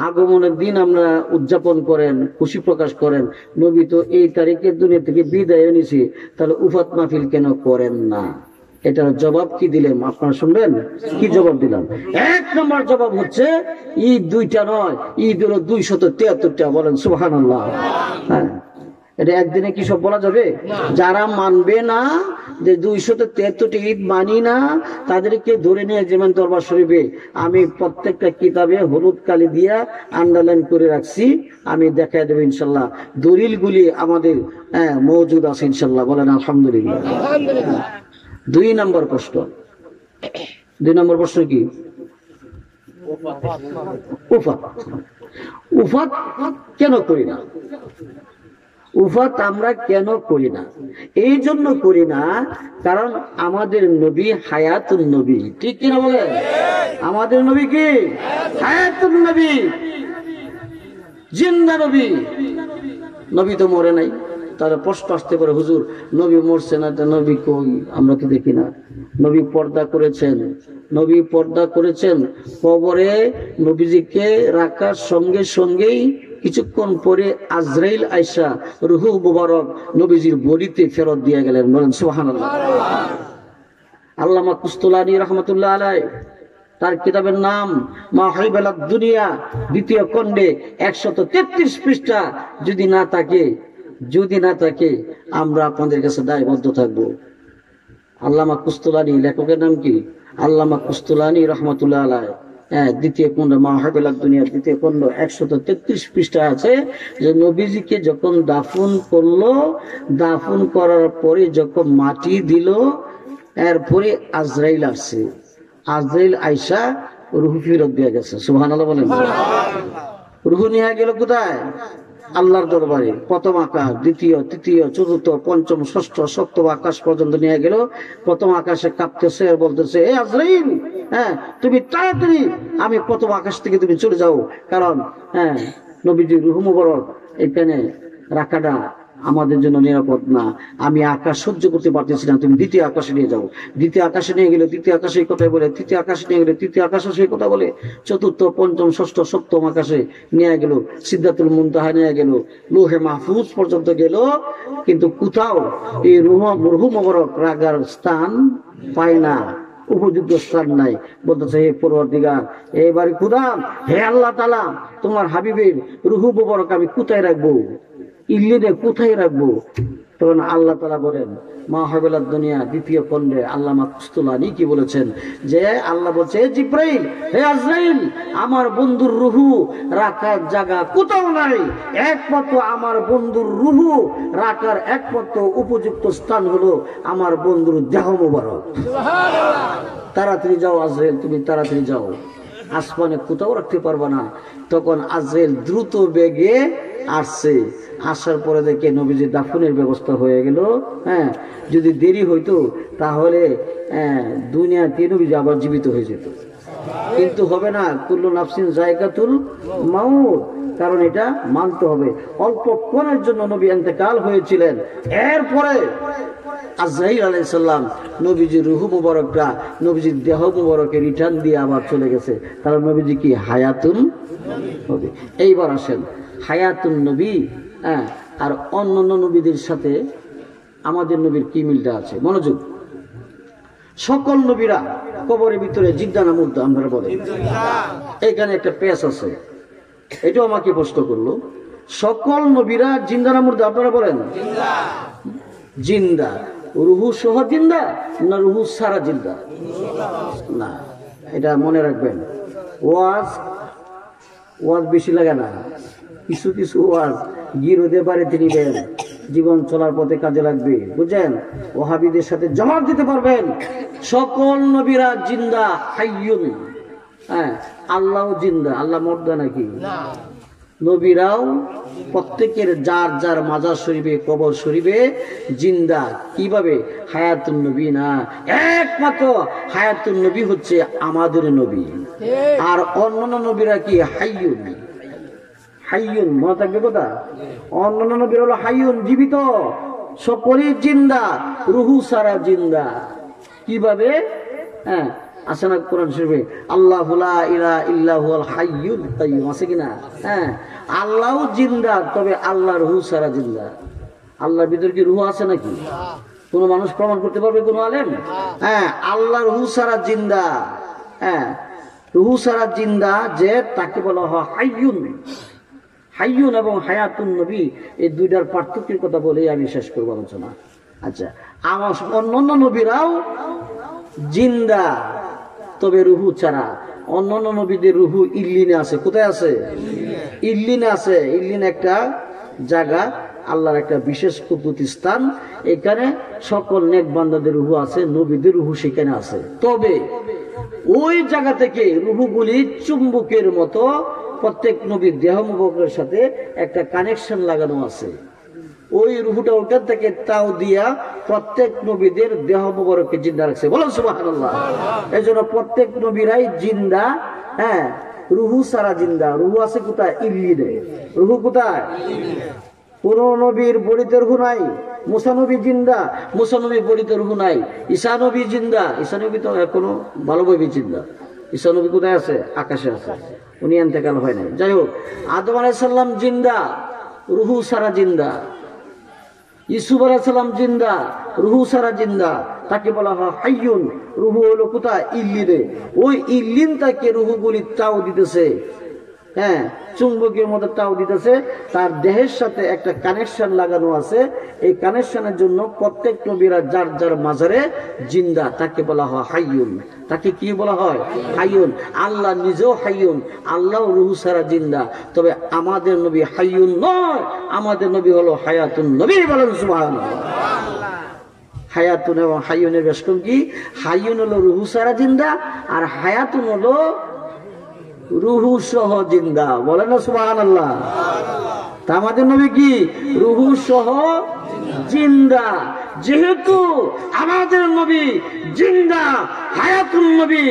আগমনের দিন আমরা উদযাপন করেন, খুশি প্রকাশ করেন, নবী তো এই তারিখে দুনিয়া থেকে বিদায় এনেছে, তাহলে উফাত মাহফিল কেন করেন না? এটার জবাব কি দিলাম আপনারা শুনবেন? কি জবাব দিলাম? 1 নম্বর জবাব হচ্ছে ঈদ 2টা নয়, ঈদ হলো 273টা। বলেন সুবহানাল্লাহ। হ্যাঁ, এটা একদিনে কি সব বলা যাবে? যারা মানবে না যে 273টা ঈদ মানি না, তাদেরকে ধরে নিয়ে যেমন দরবার শরীফে আমি প্রত্যেকটা কিতাবে হলুদ কালি দিয়া আন্ডারলাইন করে রাখছি, আমি দেখাই দেবো ইনশাল্লাহ। দলিলগুলি আমাদের মজুদ আছে ইনশাল্লাহ। বলেন আলহামদুলিল্লাহ। 2 নম্বর প্রশ্ন। 2 নম্বর প্রশ্ন কি? উফাত কেন করি না? উফাত আমরা কেন করি না? এই জন্য করি না, কারণ আমাদের নবী হায়াতুন নবী। ঠিক কিনা বলেন? আমাদের নবী কি হায়াতুন নবী, জিন্দা নবী। নবী তো মরে নাই। তাহলে প্রশ্ন আসতে পারে, হুজুর নবী মরছে না, নবী কই, আমরা তো দেখি না। নবী পর্দা করেছেন, নবী পর্দা করেছেন। কবরে নবীজিকে রাখার সঙ্গে সঙ্গেই কিছুক্ষণ পরে আজরাইল আয়সা রুহু মুবারক নবীজির বডিতে ফেরত দিয়ে গেলেন। বলেন সুবহানাল্লাহ। আল্লামা কুস্তুলানী রহমতুল্লাহ আলাইহি তার কিতাবের নাম মাহাইবালাদ দুনিয়া, দ্বিতীয় খণ্ডে 133 পৃষ্ঠা। যদি না থাকে আমরা আপনাদের কাছে দায়বদ্ধ থাকবো। আল্লামা কুস্তুলানী, লেখকের নাম কি? আল্লামা কুস্তুলানী রহমতুল্লাহ আলাইহি, দ্বিতীয় খণ্ড মাহাইবালাদ দুনিয়া, দ্বিতীয় খণ্ড 133 পৃষ্ঠা আছে যে নবীজিকে যখন দাফন করলো, দাফন করার পরে যখন মাটি দিল, এরপরে আজরাইল আসছে। আজরাইল আয়সা রুহু ফেরত দিয়ে গেছে। সুবহানাল্লাহ বলেন। রুহু নিয়ে গেল কোথায়? আল্লাহর দরবারে। প্রথম আকাশ, দ্বিতীয়, তৃতীয়, চতুর্থ, পঞ্চম, ষষ্ঠ, সপ্তম আকাশ পর্যন্ত নিয়ে গেল। প্রথম আকাশে কাঁপতেছে আর বলতেছে, এ আজরাইল, তুমি তাড়াতাড়ি আমি প্রথম আকাশ থেকে তুমি চলে যাও, কারণ নবীজি রুহু মুবারক এখানে রাখাটা আমাদের জন্য নিরাপদ না। আমি আকাশ সহ্য করতে পারতেছি না, তুমি দ্বিতীয় আকাশে নিয়ে যাও। দ্বিতীয় আকাশে নিয়ে গেলে দ্বিতীয় আকাশে এই কথা বলে, তৃতীয় আকাশে নিয়ে গেলে তৃতীয় আকাশে সেই কথা বলে, চতুর্থ, পঞ্চম, ষষ্ঠ, সপ্তম আকাশে নিয়ে গেল, সিদ্ধাতুল মুনতাহা নিয়ে গেল, লৌহে মাহফুজ পর্যন্ত গেল। কিন্তু কোথাও এই রুহু মুবারক রাখার স্থান পায় না, উপযুক্ত স্থান নাই। বলতেছে, হে পরওয়ারদিগার, এবারে খুদা, হে আল্লাহ তাআলা, তোমার হাবিবের রুহু মুবারক আমি কোথায় রাখবো, ইল্লিনে কোথায় রাখবো? তখন আল্লাহ তাআলা বলেন, মাহাইবালাদ দুনিয়া দ্বিতীয় খণ্ডে আল্লামা কুস্তুলানী কি বলেছেন যে, আল্লাহ বলছে, হে জিব্রাইল, হে আজরাইল, আমার বন্ধুর রুহু রাখার জায়গা কোথাও নাই, একমাত্র আমার বন্ধুর রুহু রাখার একমাত্র উপযুক্ত স্থান হলো আমার বন্ধুর দেহ মুবারক। তাড়াতাড়ি যাও আজরাইল, তুমি তাড়াতাড়ি যাও, আসমানে কোথাও রাখতে পারবা না। তখন আজরাইল দ্রুত বেগে আসছে। আসার পরে দেখে নবীজি দাফনের ব্যবস্থা হয়ে গেল। যদি দেরি হইতো তাহলে দুনিয়াতে নবীজি আবার জীবিত হয়ে যেত, কিন্তু হবে না। কুল্লু নাফসিন যায়কাতুল মাউত, কারণ এটা মানতে হবে। অল্পক্ষণের জন্য নবী ইন্তেকাল হয়েছিলেন। এরপরে আজরাইল আলাইহিস সালাম নবীজির রুহু মুবারকটা নবীজির দেহ মুবারকে রিটার্ন দিয়ে আবার চলে গেছে। তাহলে নবীজি কি হায়াতুন নবী। এইবার আসেন হায়াতুন নবী আর অন্যান্য নবীদের সাথে আমাদের নবীর কি মিলটা আছে। মনোযোগ। সকল নবীরা কবরের ভিতরে জিন্দা না মুর্দা আমরা বলে, এখানে একটা পেশ আছে, এটাও আমাকে প্রশ্ন করলো। সকল নবীরা জিন্দা না মুর্দা আপনারা বলেন? জিন্দা। রুহু সহ জিন্দা না রুহু সারা জিন্দা? না, এটা মনে রাখবেন। ওয়াজ বেশি লাগে না, কিছু কিছু ওয়াজ গিরোদে বাড়িতে নিবেন, জীবন চলার পথে কাজে লাগবে, বুঝছেন? ওহাবীদের সাথে জবাব দিতে পারবেন। সকল নবীরা জিন্দা, হাইয়ুন। আল্লাহ জিন্দা, আল্লাহ মর্দা নাকি? নবীরাও প্রত্যেকের যার যার মাজার শরীফে, কবর শরীফে জিন্দা। কিভাবে? হায়াতুন নবী না, একমাত্র হায়াতুন নবী হচ্ছে আমাদের নবী। আর অন্যান্য নবীরা কি? হাইয়ুন। হাইয়ুন, মনে থাকবে কথা। অন্যান্য নবীর হলো হাইয়ুন, জীবিত, সকলেই জিন্দা, রুহু সারা জিন্দা। কিভাবে? আছে না কোরআন শরীফে, আল্লাহু লা ইলাহা ইল্লা হুয়াল হাইয়ুল কাইয়্যুম, আছে কিনা? আল্লাহ জিন্দা, তবে আল্লাহ রুহু সারা জিন্দা। আল্লাহর ভিতরে কি রুহু আছে নাকি? কোন মানুষ প্রমাণ করতে পারবে? কোন আলেম? আল্লাহ রুহু সারা জিন্দা। রুহু সারা জিন্দা, যে তাকে বলা হয় হাইয়ুন। হাইয়ুন এবং হায়াতুন নবী, এই দুইটার পার্থক্যের কথা বলেই আমি শেষ করবো আলোচনা। আচ্ছা, আমার অন্যান্য নবীরাও জিন্দা, তবে রুহু ছাড়া। অন্যান্য নবীদের রুহু ইল্লিনে আছে। কোথায় আছে? ইল্লিনে আছে। ইল্লিন একটা জায়গা, আল্লাহর একটা বিশেষ কুদরতি স্থান। এখানে সকল নেক বান্দাদের রুহু আছে, নবীদের রুহু সেখানে আছে। তবে ওই জায়গা থেকে রুহুগুলি চুম্বকের মতো প্রত্যেক নবীর দেহ মুবারকের সাথে একটা কানেকশন লাগানো আছে। ওই রুহুটা ওখান থেকে তাও দিয়া প্রত্যেক নবীদের দেহ মুবারককে জিন্দা রাখছে। বলেন সুবহানাল্লাহ। এই জন্য প্রত্যেক নবীরাই জিন্দা। রুহু সারা জিন্দা। রুহু আছে কোথায়? ইল্লিনে। রুহু কোথায়? কোন নবীর বলিতের রূহ নাই। মুসা নবী জিন্দা, মুসা নবী বলিতের রূহ নাই। ঈসা নবী জিন্দা, ঈসা নবী তো এখনো ভালোভাবে জিন্দা। ঈসা নবী কোথায় আছে? আকাশে আছে, উনি ইন্তেকাল হয় নাই। যাই হোক, আদম আলাইহিস সালাম জিন্দা, রুহু সারা জিন্দা। ইউসুফ আলাইহিস সালাম জিন্দা, রুহু সারা জিন্দা। তাকে বলা হয় হাইয়ুন। রুহু হলো কোথায়? ইল্লিনে। ওই ইল্লিন তাকে রুহুগুলি তাও দিতেছে, হ্যাঁ, চুম্বকের মতো তাও দিতেছে। তার দেহের সাথে একটা কানেকশন লাগানো আছে। এই কানেকশনের জন্য প্রত্যেক নবীরা যার যার মাজারে জিন্দা, তাকে বলা হয় হাইয়ুন। তাকে কি বলা হয়? হাইয়ুন। আল্লাহ নিজেও হাইয়ুন, আল্লাহ রুহু সারা জিন্দা। তবে আমাদের নবী হাইয়ুন নয়, আমাদের নবী হলো হায়াতুন নবী। বলেন সুবহানাল্লাহ। হায়াতুন এবং হাইয়ুনের বেশকম কি? হাইয়ুন হলো রুহু সারা জিন্দা, আর হায়াতুন হলো রুহু সহ জিন্দা। বলেন না সুবহানাল্লাহ। তা আমাদের নবী কি? রুহু সহ জিন্দা। যেহেতু আমাদের নবী জিন্দা, হায়াতুন নবী,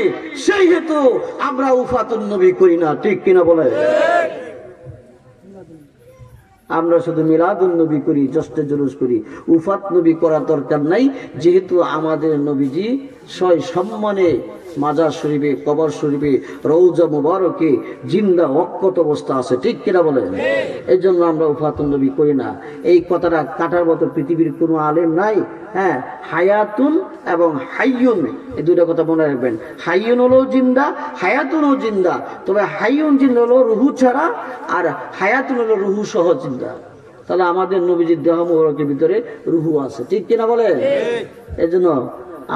সেই হেতু আমরা উফাতুন নবী করি না। ঠিক কিনা বলে? আমরা শুধু মিলাদুন নবী করি, জশ্নে জুলুস করি। উফাত নবী করার দরকার নাই, যেহেতু আমাদের নবীজি সয় সম্মানে মাজার শরীফে, কবর শরীফে, রওজা মুবারকে জিন্দা অক্ষত অবস্থা আছে। ঠিক কিনা বলেন? এই জন্য আমরা উফাতুন নবী করি না। এই কথাটা কাটার মতো পৃথিবীর কোনো আলেম নাই। হ্যাঁ, হায়াতুন এবং হাইয়ুন, এই দুইটা কথা মনে রাখবেন। হাইয়ুন হলো জিন্দা, হায়াতুনও জিন্দা। তবে হাইয়ুন জিন্দা হলো রুহু ছাড়া, আর হায়াতুন হলো রুহু সহ জিন্দা। তাহলে আমাদের নবীজির দেহ মোবারকের ভিতরে রুহু আছে। ঠিক কিনা বলেন? এই জন্য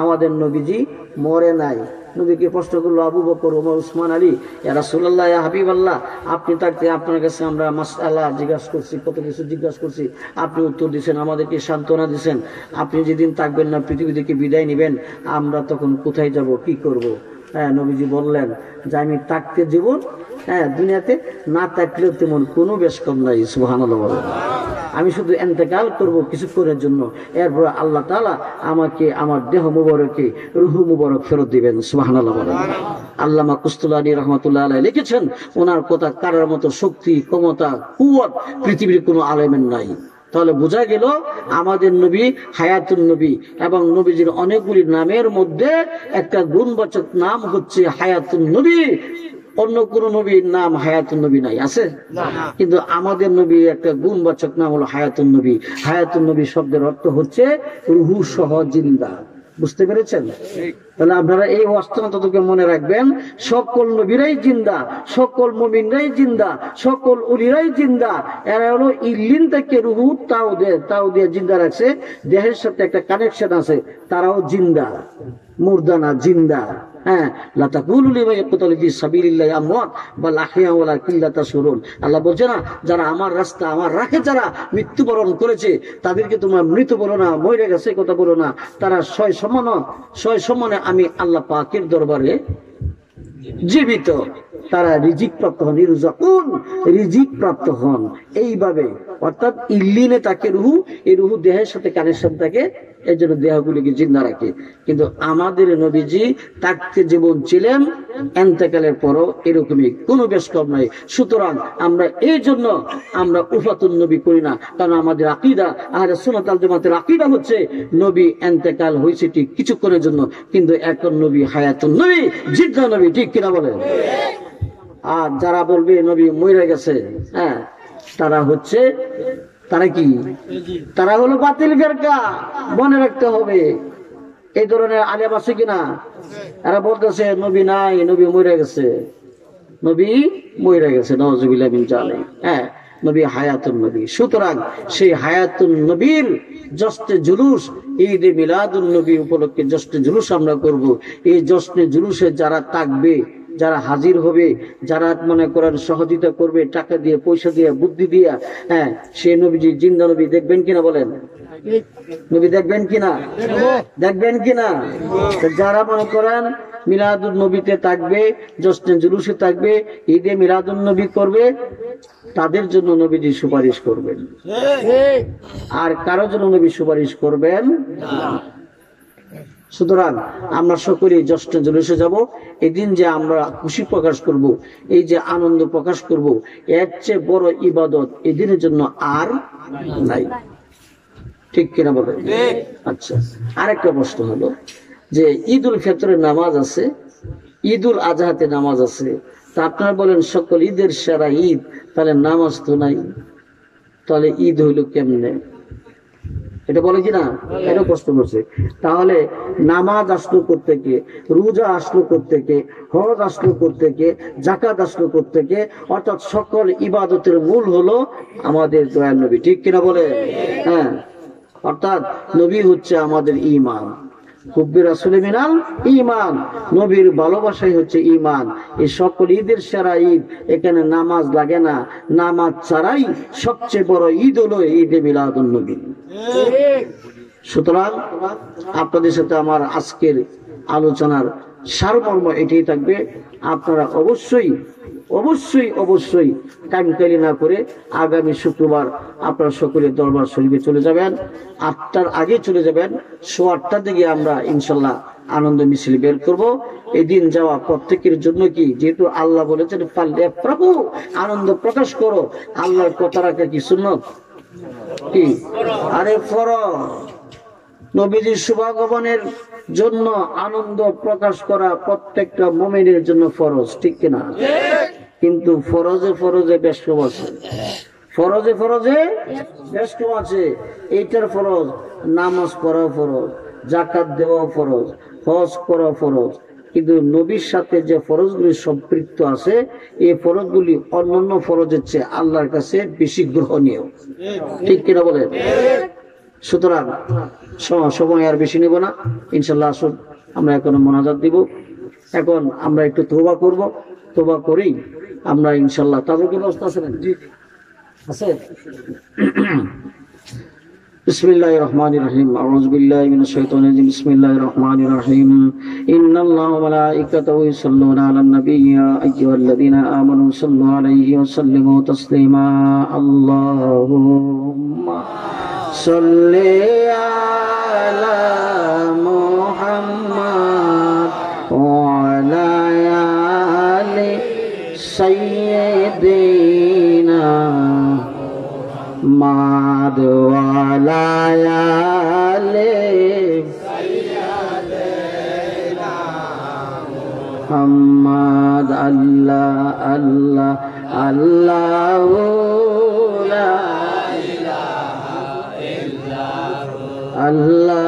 আমাদের নবীজি মরে নাই। নবীকে প্রশ্ন করলো আবু বকর, ওমর, উসমান, আলী, ইয়া রাসূলুল্লাহ, ইয়া হাবিবাল্লাহ, আপনি থাকতে আপনার কাছে আমরা মাসআলা জিজ্ঞাসা করছি, কত কিছু জিজ্ঞাসা করছি, আপনি উত্তর দিয়েছেন, আমাদেরকে সান্ত্বনা দিয়েছেন। আপনি যেদিন থাকবেন না, পৃথিবী থেকে বিদায় নেবেন, আমরা তখন কোথায় যাব, কি করব? হ্যাঁ, নবীজি বললেন যে আমি থাকতে জীবন, হ্যাঁ, দুনিয়াতে না থাকলেও তেমন কোনো বেশ কম নাই। সুবহানাল্লাহ বলেন। আমি শুধু ইন্তেকাল করব কিছুক্ষণের জন্য, এরপর আল্লাহ তাআলা আমাকে আমার দেহ মুবারকে রুহু মুবারক ফেরত দিবেন। সুবহানাল্লাহ বলেন। আল্লামা কুস্তুলানী রাহমাতুল্লাহ আলাইহি লিখেছেন, ওনার কথা কারার মতো শক্তি, ক্ষমতা, কুওয়াত পৃথিবীর কোনো আলেমের নাই। তাহলে বোঝা গেল আমাদের নবী হায়াতুন নবী, এবং নবীজির অনেকগুলি নামের মধ্যে একটা গুণবাচক নাম হচ্ছে হায়াতুন নবী। অন্য কোন নবীর নাম হায়াতুন নবী নাই, আছে? কিন্তু আমাদের নবী একটা গুণবাচক নাম হলো হায়াতুন নবী। হায়াতুন নবী শব্দের অর্থ হচ্ছে রুহু সহ জিন্দা। বুঝতে পেরেছেন? তাহলে আপনারা এই অস্ত্রকে মনে রাখবেন, সকল নবীরাই জিন্দা, সকল মুমিনরাই জিন্দা, সকল উলিরাই জিন্দা। এরা হলো ইল্লিন থেকে রুহু তাও দিয়ে জিন্দা রাখছে, দেহের সাথে একটা কানেকশন আছে, তারাও জিন্দা, মুর্দানা জিন্দা। হ্যাঁ, আল্লাহ বলছে না, যারা আমার রাস্তা, আমার রাখে যারা মৃত্যুবরণ করেছে, তাদেরকে তোমার মৃত বলো না, মরে গেছে কথা বলো না। তারা সয় সমানে আমি আল্লাহ পাকের দরবারে জীবিত। তারা রিজিক প্রাপ্ত হন, রিজিক প্রাপ্ত হন এইভাবে। অর্থাৎ ইল্লিনে তাকে রুহু, এই রুহু দেহের সাথে কানেকশন থাকে, এই জন্য দেহগুলিকে জিন্দা রাখে। কিন্তু আমাদের নবীজি থাকতে জীবন ছিলেন, ইন্তেকালের পরও এরকমই কোনো বেশ কম নাই। সুতরাং আমরা এই জন্য আমরা উফাতুন নবী করি না, কারণ আমাদের আকীদা, আহলে সুন্নাত ওয়াল জামাতের আকীদা হচ্ছে নবী ইন্তেকাল হয়েছে ঠিক কিছুক্ষণের জন্য, কিন্তু এখন নবী হায়াতুন নবী, জিন্দা নবী। ঠিক কিনা বলেন? আর যারা বলবে নবী মরে গেছে, হ্যাঁ, তারা কি? তারা হলো বাতিল ফিরকা। মনে রাখতে হবে, এই ধরনের আলেম আছে কিনা? এরা বলতেছে নবী নাই, নবী মরে গেছে, নবী মরে গেছে, নাউযুবিল্লাহ মিন জালিক। হ্যাঁ, নবী হায়াতুন নবী। সুতরাং সেই হায়াতুন নবীর জশ্নে জুলুস, ঈদে মিলাদুন নবী উপলক্ষে জশ্নে জুলুস আমরা করব। এই জশ্নে জুলুসে যারা থাকবে, যারা হাজির হবে, যারা মনে করেন সহযোগিতা করবে, টাকা দিয়ে, পয়সা দিয়ে, বুদ্ধি দিয়ে, হ্যাঁ, সে নবীজি জিন্দা নবী দেখবেন কিনা বলেন? নবী দেখবেন কিনা? দেখবেন কিনা? যারা মনে করেন মিলাদুন নবীতে থাকবে, জশ্নে জুলুসে থাকবে, ঈদে মিলাদুন নবী করবে, তাদের জন্য নবীজি সুপারিশ করবেন, আর কারো জন্য নবী সুপারিশ করবেন না। সুতরাং আমরা সকলেই জশ্নে জুলুসে যাব। এদিন যে আমরা খুশি প্রকাশ করব, এই যে আনন্দ প্রকাশ করব, এর চেয়ে বড় ইবাদত এদিনের জন্য আর নাই। ঠিক কিনা বলে? আচ্ছা, আরেকটা প্রশ্ন হলো যে ঈদ উল ফিতরের নামাজ আছে, ঈদ উল আজহাতে নামাজ আছে, তা আপনারা বলেন সকল ঈদের সেরা ঈদ, তাহলে নামাজ তো নাই, তাহলে ঈদ হইল কেমনে? এটা বলে কিনা? এটা প্রশ্ন করছে। তাহলে নামাজ আসলো কোত্থেকে, রোজা আসলো কোত্থেকে, হজ আসলো কোত্থেকে, যাকাত আসলো কোত্থেকে? অর্থাৎ সকল ইবাদতের মূল হলো আমাদের দয়াল নবী। ঠিক কিনা বলে? হ্যাঁ, অর্থাৎ নবী হচ্ছে আমাদের ঈমান। হুব্বে রাসূলে মিনাল ঈমান, নবীর ভালোবাসাই হচ্ছে ঈমান। এই সকল ঈদের সেরা ঈদ, এখানে নামাজ লাগে না। নামাজ ছাড়াই সবচেয়ে বড় ঈদ হলো ঈদে মিলাদুন নবী। সুতরাং আপনাদের সাথে আমার আজকের আলোচনার সারমর্ম এটাই থাকবে। আপনারা অবশ্যই অবশ্যই অবশ্যই কামকালি না করে আগামী শুক্রবার আপনারা সকলে দরবার শরীফে চলে যাবেন। 8টার আগে চলে যাবেন। 8:15 দিকে আমরা ইনশাল্লাহ আনন্দ মিছিল বের করব। এদিন যাওয়া প্রত্যেকের জন্য কি, যেহেতু আল্লাহ বলেছেন প্রভু আনন্দ প্রকাশ করো, আল্লাহর কথা রাখা কি সুন্নত? কি? আরে ফরজ। নবীজির শুভাগমনের জন্য আনন্দ প্রকাশ করা প্রত্যেকটা মুমিনের জন্য ফরজ। ঠিক কিনা? কিন্তু ফরজে ফরজে বেশ কম আছে, ফরজে ফরজে বেশ কম আছে। এইটার ফরজ নামাজ পড়া ফরজ, যাকাত দেওয়া ফরজ, হজ করা ফরজ। কিন্তু নবীর সাথে যে ফরজগুলি সম্পৃক্ত আছে, এই ফরজগুলি অন্যান্য ফরজের চেয়ে আল্লাহর কাছে বেশি গ্রহণীয়। ঠিক কিনা বলেন? সুতরাং সময় আর বেশি নেব না, ইনশাল্লাহ আসুন আমরা এখন মোনাজাত দিব। এখন আমরা একটু তওবা করব, তওবা করেই আমরা ইনশাল্লাহ তাদের কি ব্যবস্থা আছে? জি আছে। বিসমিল্লাহির রহমানির রহিম। আউযু বিল্লাহি মিনাশ শাইতানির রাজিম। বিসমিল্লাহির রহমানির রহিম। ইন্নাল্লাহা ওয়া মালাইকাতাহু ইউসাল্লুনা আলান নাবিয়্যি ইয়া আইয়ুহাল্লাযীনা আমানু সাল্লু আলাইহি ওয়া সাল্লিমু তাসলিমা। আল্লাহুম্মা সাল্লি আলা মুহাম্মাদ ওয়া আলা আলি সাইয়্যিদিনা মাদ ওয়া আলা আলি সাইয়্যিদিনা মুহাম্মাদ। আল্লাহ আল্লাহ আল্লাহু লা আল্লাহ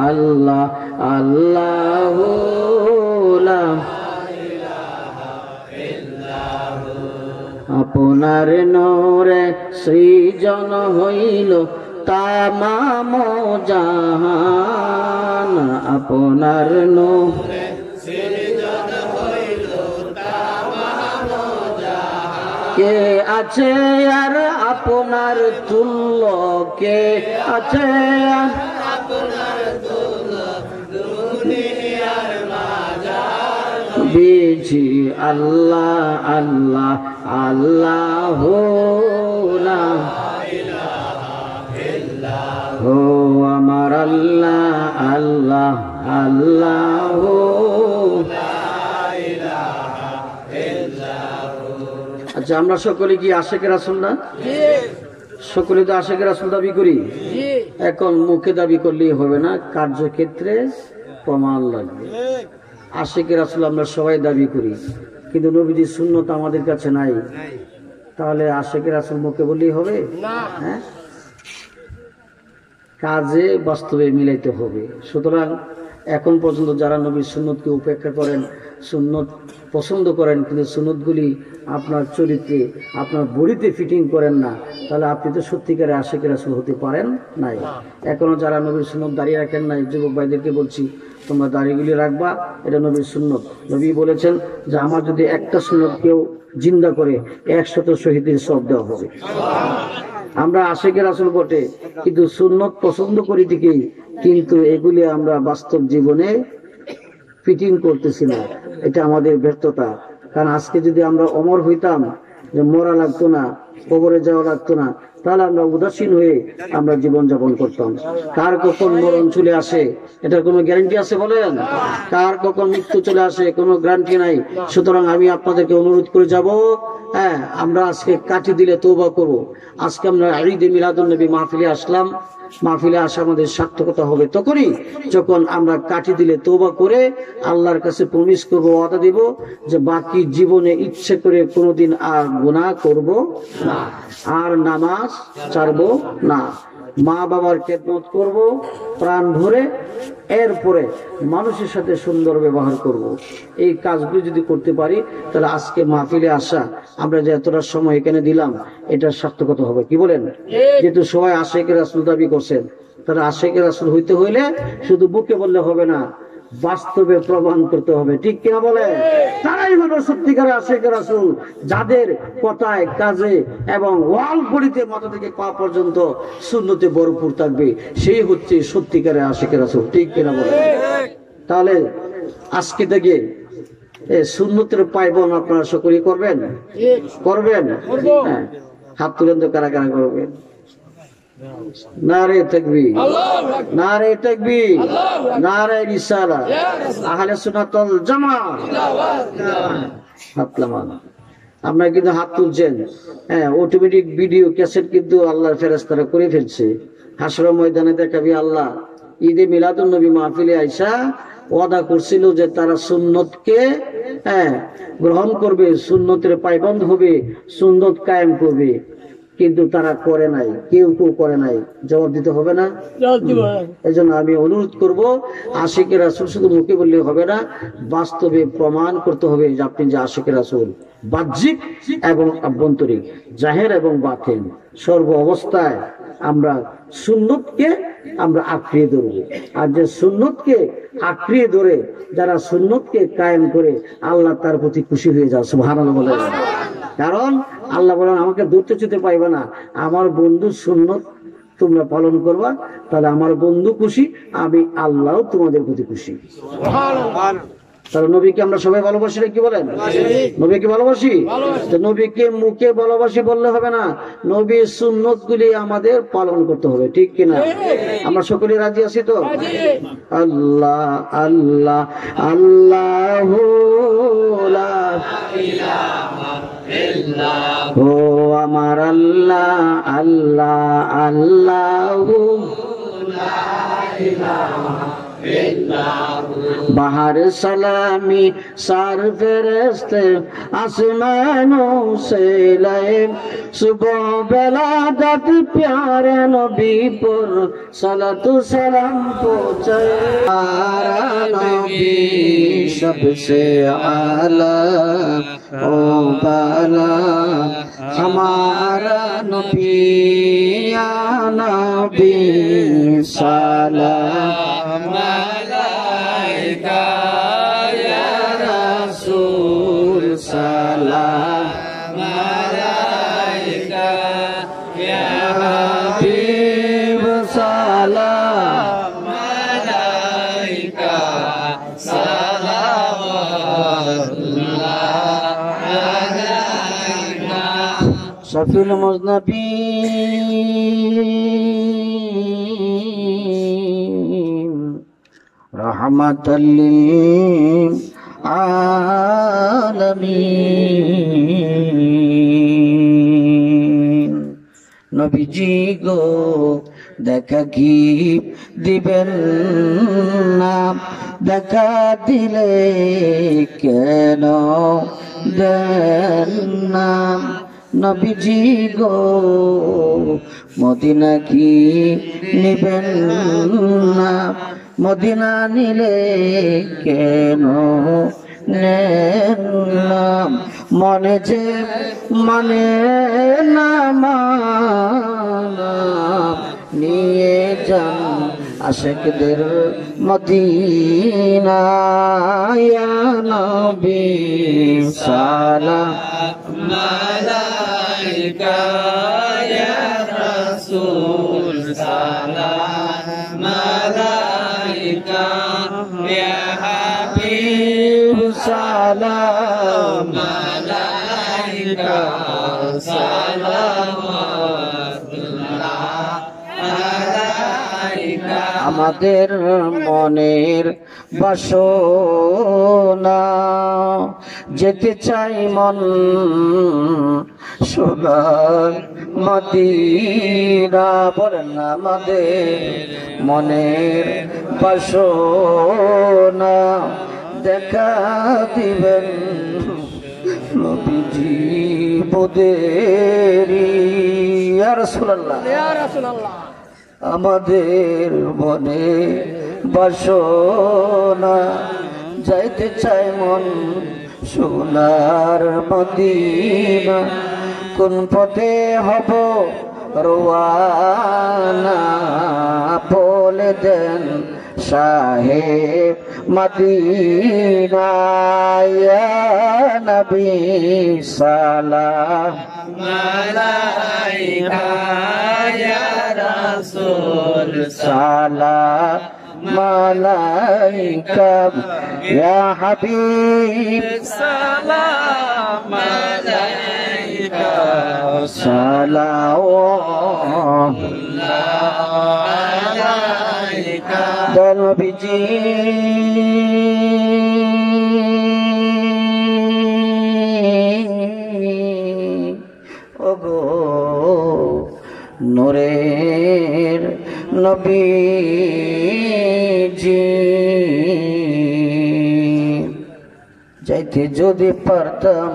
আল্লাহ আল্লাহু লা ইলাহা ইল্লাহু। আপনার নূরে সৃজন হইল তামাম জাহান, আপনার নূরে সৃজন হইল তামাম জাহান। কে আছে আর আপনার তুল্য, কে আছে আপনার তুল্য দুনিয়ার মাঝার বিজি। আল্লাহ আল্লাহ আল্লাহু লা ইলাহা ইল্লাহু। আমার আল্লাহ আল্লাহ আল্লাহু লা ইলাহা ইল্লাহু। আচ্ছা, আমরা সকলে কি আশিকে রাসূল না? সকলে তো আশিকে রাসূল দাবি করি। এখন মুখে দাবি করলেই হবে না, কার্যক্ষেত্রে প্রমাণ লাগবে। আশিকে রাসূল আমরা সবাই দাবি করি, কিন্তু নবীজির সুন্নত আমাদের কাছে নাই। তাহলে আশিকে রাসূল মুখে বললেই হবে? হ্যাঁ, কাজে বাস্তবে মিলাইতে হবে। সুতরাং এখন পর্যন্ত যারা নবীর সুন্নতকে উপেক্ষা করেন, সুন্নত পছন্দ করেন, কিন্তু সুন্নতগুলি আপনার চরিত্রে আপনার বডিতে ফিটিং করেন না, তাহলে আপনি তো সত্যিকারে আশিকে রাসূল হতে পারেন নাই। এখনো যারা নবীর সুন্নত দাঁড়িয়ে রাখেন নাই, যুবক ভাইদেরকে বলছি তোমরা দাড়িগুলি রাখবা, এটা নবীর সুন্নত। নবী বলেছেন যে আমার যদি একটা সুন্নত কেউ জিন্দা করে 100 শহীদের সওয়াব দেওয়া হবে। আমরা আশিকে রাসূল বটে, কিন্তু সুন্নত পছন্দ করি ঠিকই, কিন্তু এগুলি আমরা বাস্তব জীবনে ফিটিং করতেছি না। এটা আমাদের ব্যর্থতা। কারণ আজকে যদি আমরা অমর হইতাম, যে মরা লাগতো না, কবরে যাওয়া লাগতো না, তাহলে আমরা উদাসীন হয়ে আমরা জীবনযাপন করতাম। কার কখন মরণ চলে আসে এটার কোনো গ্যারান্টি আছে বলেন? কার কখন মৃত্যু চলে আসে কোনো গ্যারান্টি নাই। সুতরাং আমি আপনাদেরকে অনুরোধ করে যাব, হ্যাঁ, আমরা আজকে কাটি দিলে তওবা করব। আজকে আমরা ঈদে মিলাদুন নবী মাহফিলে আসলাম, মাহফিলে আসা আমাদের সার্থকতা হবে তখনই যখন আমরা কাটি দিলে তওবা করে আল্লাহর কাছে প্রমিস করব, ওয়াদা দিব যে বাকি জীবনে ইচ্ছে করে কোনোদিন আর গুনাহ করব না, আর নামাজ ছাড়বো না, মা বাবার খেদমত করব প্রাণ ভরে, এরপরে মানুষের সাথে সুন্দর ব্যবহার করব। এই কাজগুলো যদি করতে পারি তাহলে আজকে মাহফিলে আসা আমরা যে এতটা সময় এখানে দিলাম এটার সার্থকতা হবে। কি বলেন? যেহেতু সবাই আশিকে রাসূল দাবি করছেন, তাহলে আশিকে রাসূল হইতে হইলে শুধু বুকে বললে হবে না, বাস্তবে প্রমাণ করতে হবে। ঠিক কিনা বলেন? তারাই হলো সত্যিকার আশিকে রাসূল, যাদের কথায় কাজে এবং ওয়াল পড়িতে মাথা থেকে পা পর্যন্ত সুন্নতে ভরপুর থাকবে, সেই হচ্ছে সত্যিকারের আশিকে রাসূল। ঠিক কিনা বলেন? তাহলে আজকে থেকে সুন্নতের পাইবন আপনারা সকলেই করবেন, করবেন? হ্যাঁ, হাত তুলেন তো কারা কারা করবেন। নারে তাকবীর, নারে তাকবীর, নারে রিসালাত, আহলে সুন্নাত ওয়াল জামাত। হাত নামান। আপনারা কিন্তু হাত তুলছেন, হ্যাঁ, অটোমেটিক ভিডিও ক্যাসেট কিন্তু আল্লাহর ফেরেশতারা করে ফেলছে। হাসরের ময়দানে দেখাবি আল্লাহ ঈদে মিলাদুন নবী মাহফিলে আইসা ওয়াদা করছিল যে তারা সুন্নতকে, হ্যাঁ, গ্রহণ করবে, সুন্নতের পায়বন্দ হবে, সুন্নত কায়েম করবে, কিন্তু তারা করে নাই, কেউ কেউ করে নাই। জবাব দিতে হবে না? এই জন্য আমি অনুরোধ করব, আশিকে রাসূল শুধু মুখে বললে হবে না, বাস্তবে প্রমাণ করতে হবে যে আপনি যে আশিকে রাসূল, বাহ্যিক এবং আভ্যন্তরিক, জাহের এবং বাতিন, সর্ব অবস্থায় আমরা সুন্নতকে আমরা আঁকড়িয়ে ধরব। আর যে সুন্নতকে আঁকড়িয়ে ধরে যারা সুন্নতকে কায়েম করে আল্লাহ তার প্রতি খুশি হয়ে যায়। সুবহানাল্লাহ বলেন। কারণ আল্লাহ বলেন আমাকে ধরতে চুতে পাইবে না, আমার বন্ধু সুন্নত তোমরা পালন করবা, তাহলে আমার বন্ধু খুশি, আমি আল্লাহ তোমাদের প্রতি খুশি। তাহলে নবীকে আমরা সবাই ভালোবাসি না? কি বলেন? নবীকে ভালোবাসি। নবীকে মুখে ভালোবাসি বললে হবে না, নবীর সুন্নত গুলি আমাদের পালন করতে হবে। ঠিক কিনা? আমরা সকলে রাজি আছি তো? আল্লাহ আল্লাহ আল্লাহ ও আমার আল্লাহ আল্লাহ আল্লাহ বাহার সালামি সার ফেরেশতে আসমানों से लाए सुबह बेलादत प्यारे नबी पर सलातु सलाम पहुंचे। हमारा नबी सबसे आला ओ बाला, हमारा नबी या नबी सलाम मलाइका या रसूल सलाम मलाइका या हबीब सलाम मलाइका सलावतुल्लाह अलैका शफीउल मुज़नबीन रहमतल लिल आलमीन। নবীজি গো দেখা কি দিবেন না, দেখা দিলে কেন দেন না। নবীজি গো মদিনা কি নিবেন না, মদিনা নিলে কেন নেন না। মনে যে মানে না মানা, নিয়ে যান আশিকদের মদিনা। ইয়া নবী সালাম মালাইকা ইয়া রাসূল সালাম মালাইকা ইয়া হাবিব সালাম মালাইকা সালাম আমাদের মনের বাসনা যেতে চাই মন সোনার মদিনা বলেন আমাদের মনের বাসনা দেখা দিবেন নবীজি মোদেরি ইয়া রাসূলুল্লাহ আমাদের মনে বাসনা যাইতে চাই মন সোনার মদিনা কোন পথে হব রওয়ানা বলে দেন সাহেব মদিনা ইয়া নবী সালাম আলাইকা ইয়া রাসূল সালাম আলাইকা ইয়া হাবিব সালাম আলাইকা সালাম আলাইকা নবীজি ওগো নূরের নবীজি যাইতে যদি পারতাম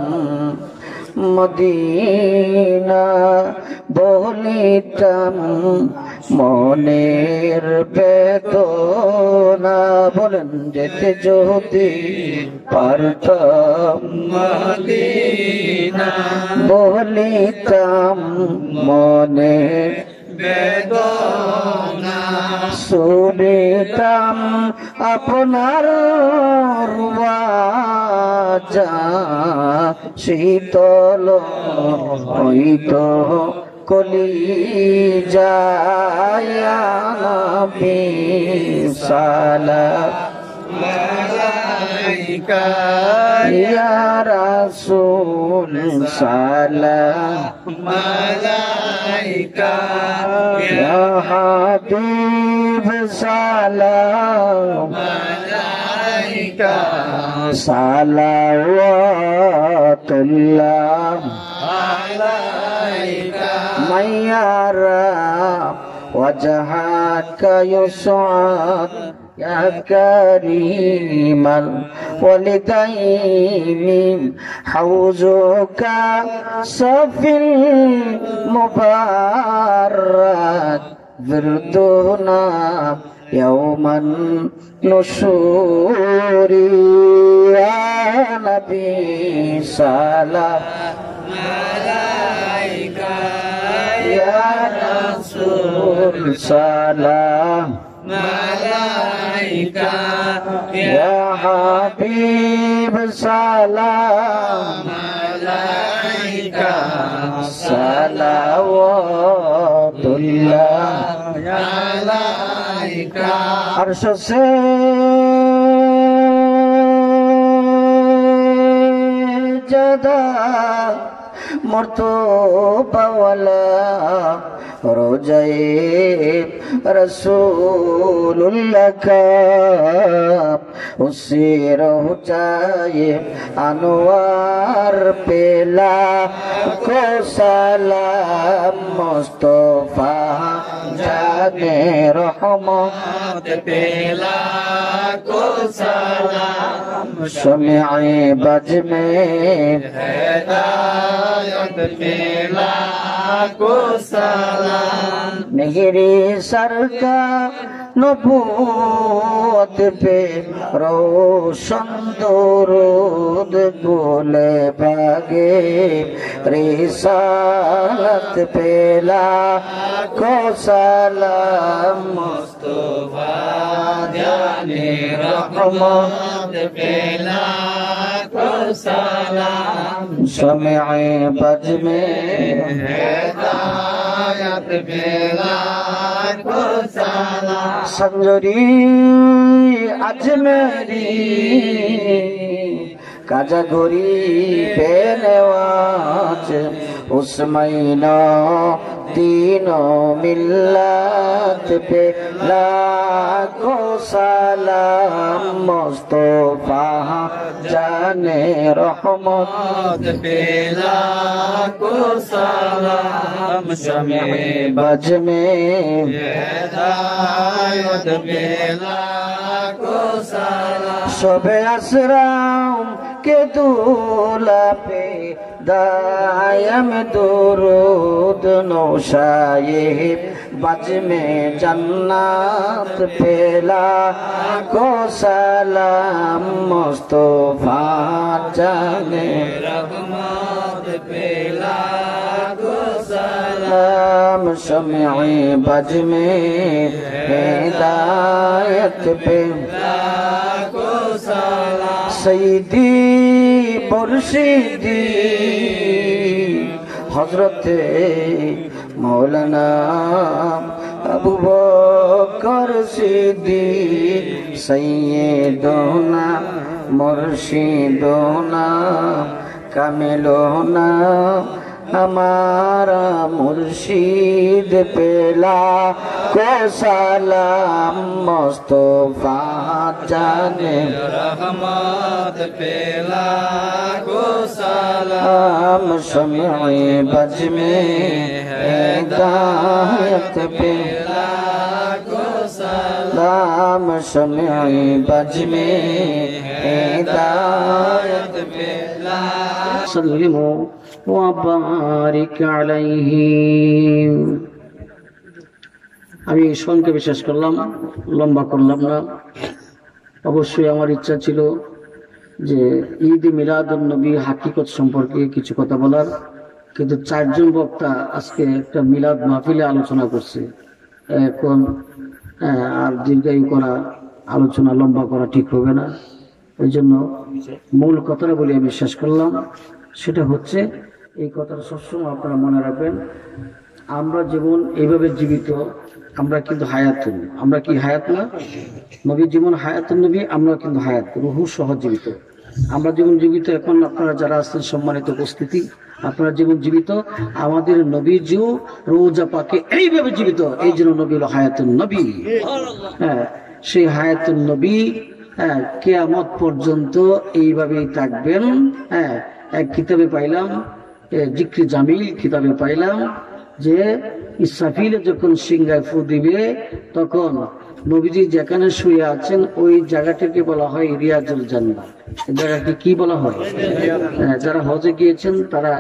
মদিনা বলিতাম মনের বেদনা বলেন যেতে যদি পারতাম মদিনা বলিতাম মনের বেদনা শুনিতাম আপনার ওয়াজা শীতল হইত কলিজা নবী সালাম আলাইকা ইয়া রাসূল সালাম আলাইকা ইয়া হাবিব সালাম আলাইকা সালাওয়াতুল্লাহ আলাইকা মাইয়ারা ওয়াজহাকা ইউসআদ يا كريم الوالدين حوزك صفي المبارك وردنا يوم النشور يا نبي سلام عليك يا رسول سلام ملائكة يا حبيب سلام ملائكة صلوات الله عليك عرش سے جدا مرتبہ والا روجائے रसूलुल्लाह का उसी रोजाए अनवार पेला को सलाम मुस्तफा जाने रहमत पेला को सलाम शमीए बज में हिदायत पेला को सलाम मेरी सरकार नबूवत पे रोशन दुरूद बोले भागे रिसालत पे लाखों सलाम मुस्तफा जाने रहमत पे लाखों सलाम शमीए बज में हिदायत पे लाखों सलाम संजरी अजमेरी काजा घोरी पेनेवाज उस महीना तीनों मिल्लत पे लाखों सलाम मुस्तफा जाने रहमत पे लाखों सलाम शमे बज में हिदायत पे लाखों सलाम शबे असराम के दूल्हा पे दायम दुरूद नौशाए बज में जन्नत पे लाखों सलाम मुस्तफा जाने रहमत पे लाखों सलाम शम्ए बज में हिदायत पे लाखों सलाम सईदी मुर्शिदी हजरते मौलाना अबू बकर सिद्दीक सैयदना मुर्शिदना कामिलना हमारा मुर्शिद पेला को सलाम मुस्तफा जाने रहमत पेला को सलाम शम्ए बज में हिदायत पेला को सलाम शम्ए बज में हिदायत पेला सल्लिमो ওয়াবারিক আলাইহি। আমি সংক্ষেপে শেষ করলাম, লম্বা করলাম না। অবশ্যই আমার ইচ্ছা ছিল যে ঈদ মিলাদুন নবী হাকিকত সম্পর্কে কিছু কথা বলার, কিন্তু চারজন বক্তা আজকে একটা মিলাদ মাহফিলে আলোচনা করছে। এখন আর দীর্ঘায়ু করা, আলোচনা লম্বা করা ঠিক হবে না। ওই জন্য মূল কথাটা বলে আমি শেষ করলাম। সেটা হচ্ছে, এই কথাটা সবসময় আপনারা মনে রাখবেন, আমরা যেমন এইভাবে জীবিত, আমরা কিন্তু হায়াতুন। আমরা কি হায়াত না? নবী যেমন হায়াতুন নবী, আমরা কিন্তু হায়াত, রুহু সহ জীবিত। আমরা যেমন জীবিত, এখন আপনারা যারা আছেন সম্মানিত উপস্থিতি, আপনারা যেমন জীবিত, আমাদের নবীজিও রোজা পাকে এইভাবে জীবিত। এই জন্য নবী হলো হায়াতুন নবী। হ্যাঁ, সেই হায়াতুন নবী কিয়ামত পর্যন্ত এইভাবেই থাকবেন। হ্যাঁ, এক কিতাবে পাইলাম, জিক্রি জামিল কিতাবে পাইলাম যে ইসরাফিলে যখন সিংহায় ফু দিবে, তখন নবীজি যেখানে শুয়ে আছেন ওই জায়গাটাকে বলা হয় রিয়াজুল জান্নাহ। এই জায়গাটি কি বলা হয়? যারা হজে গিয়েছেন তারা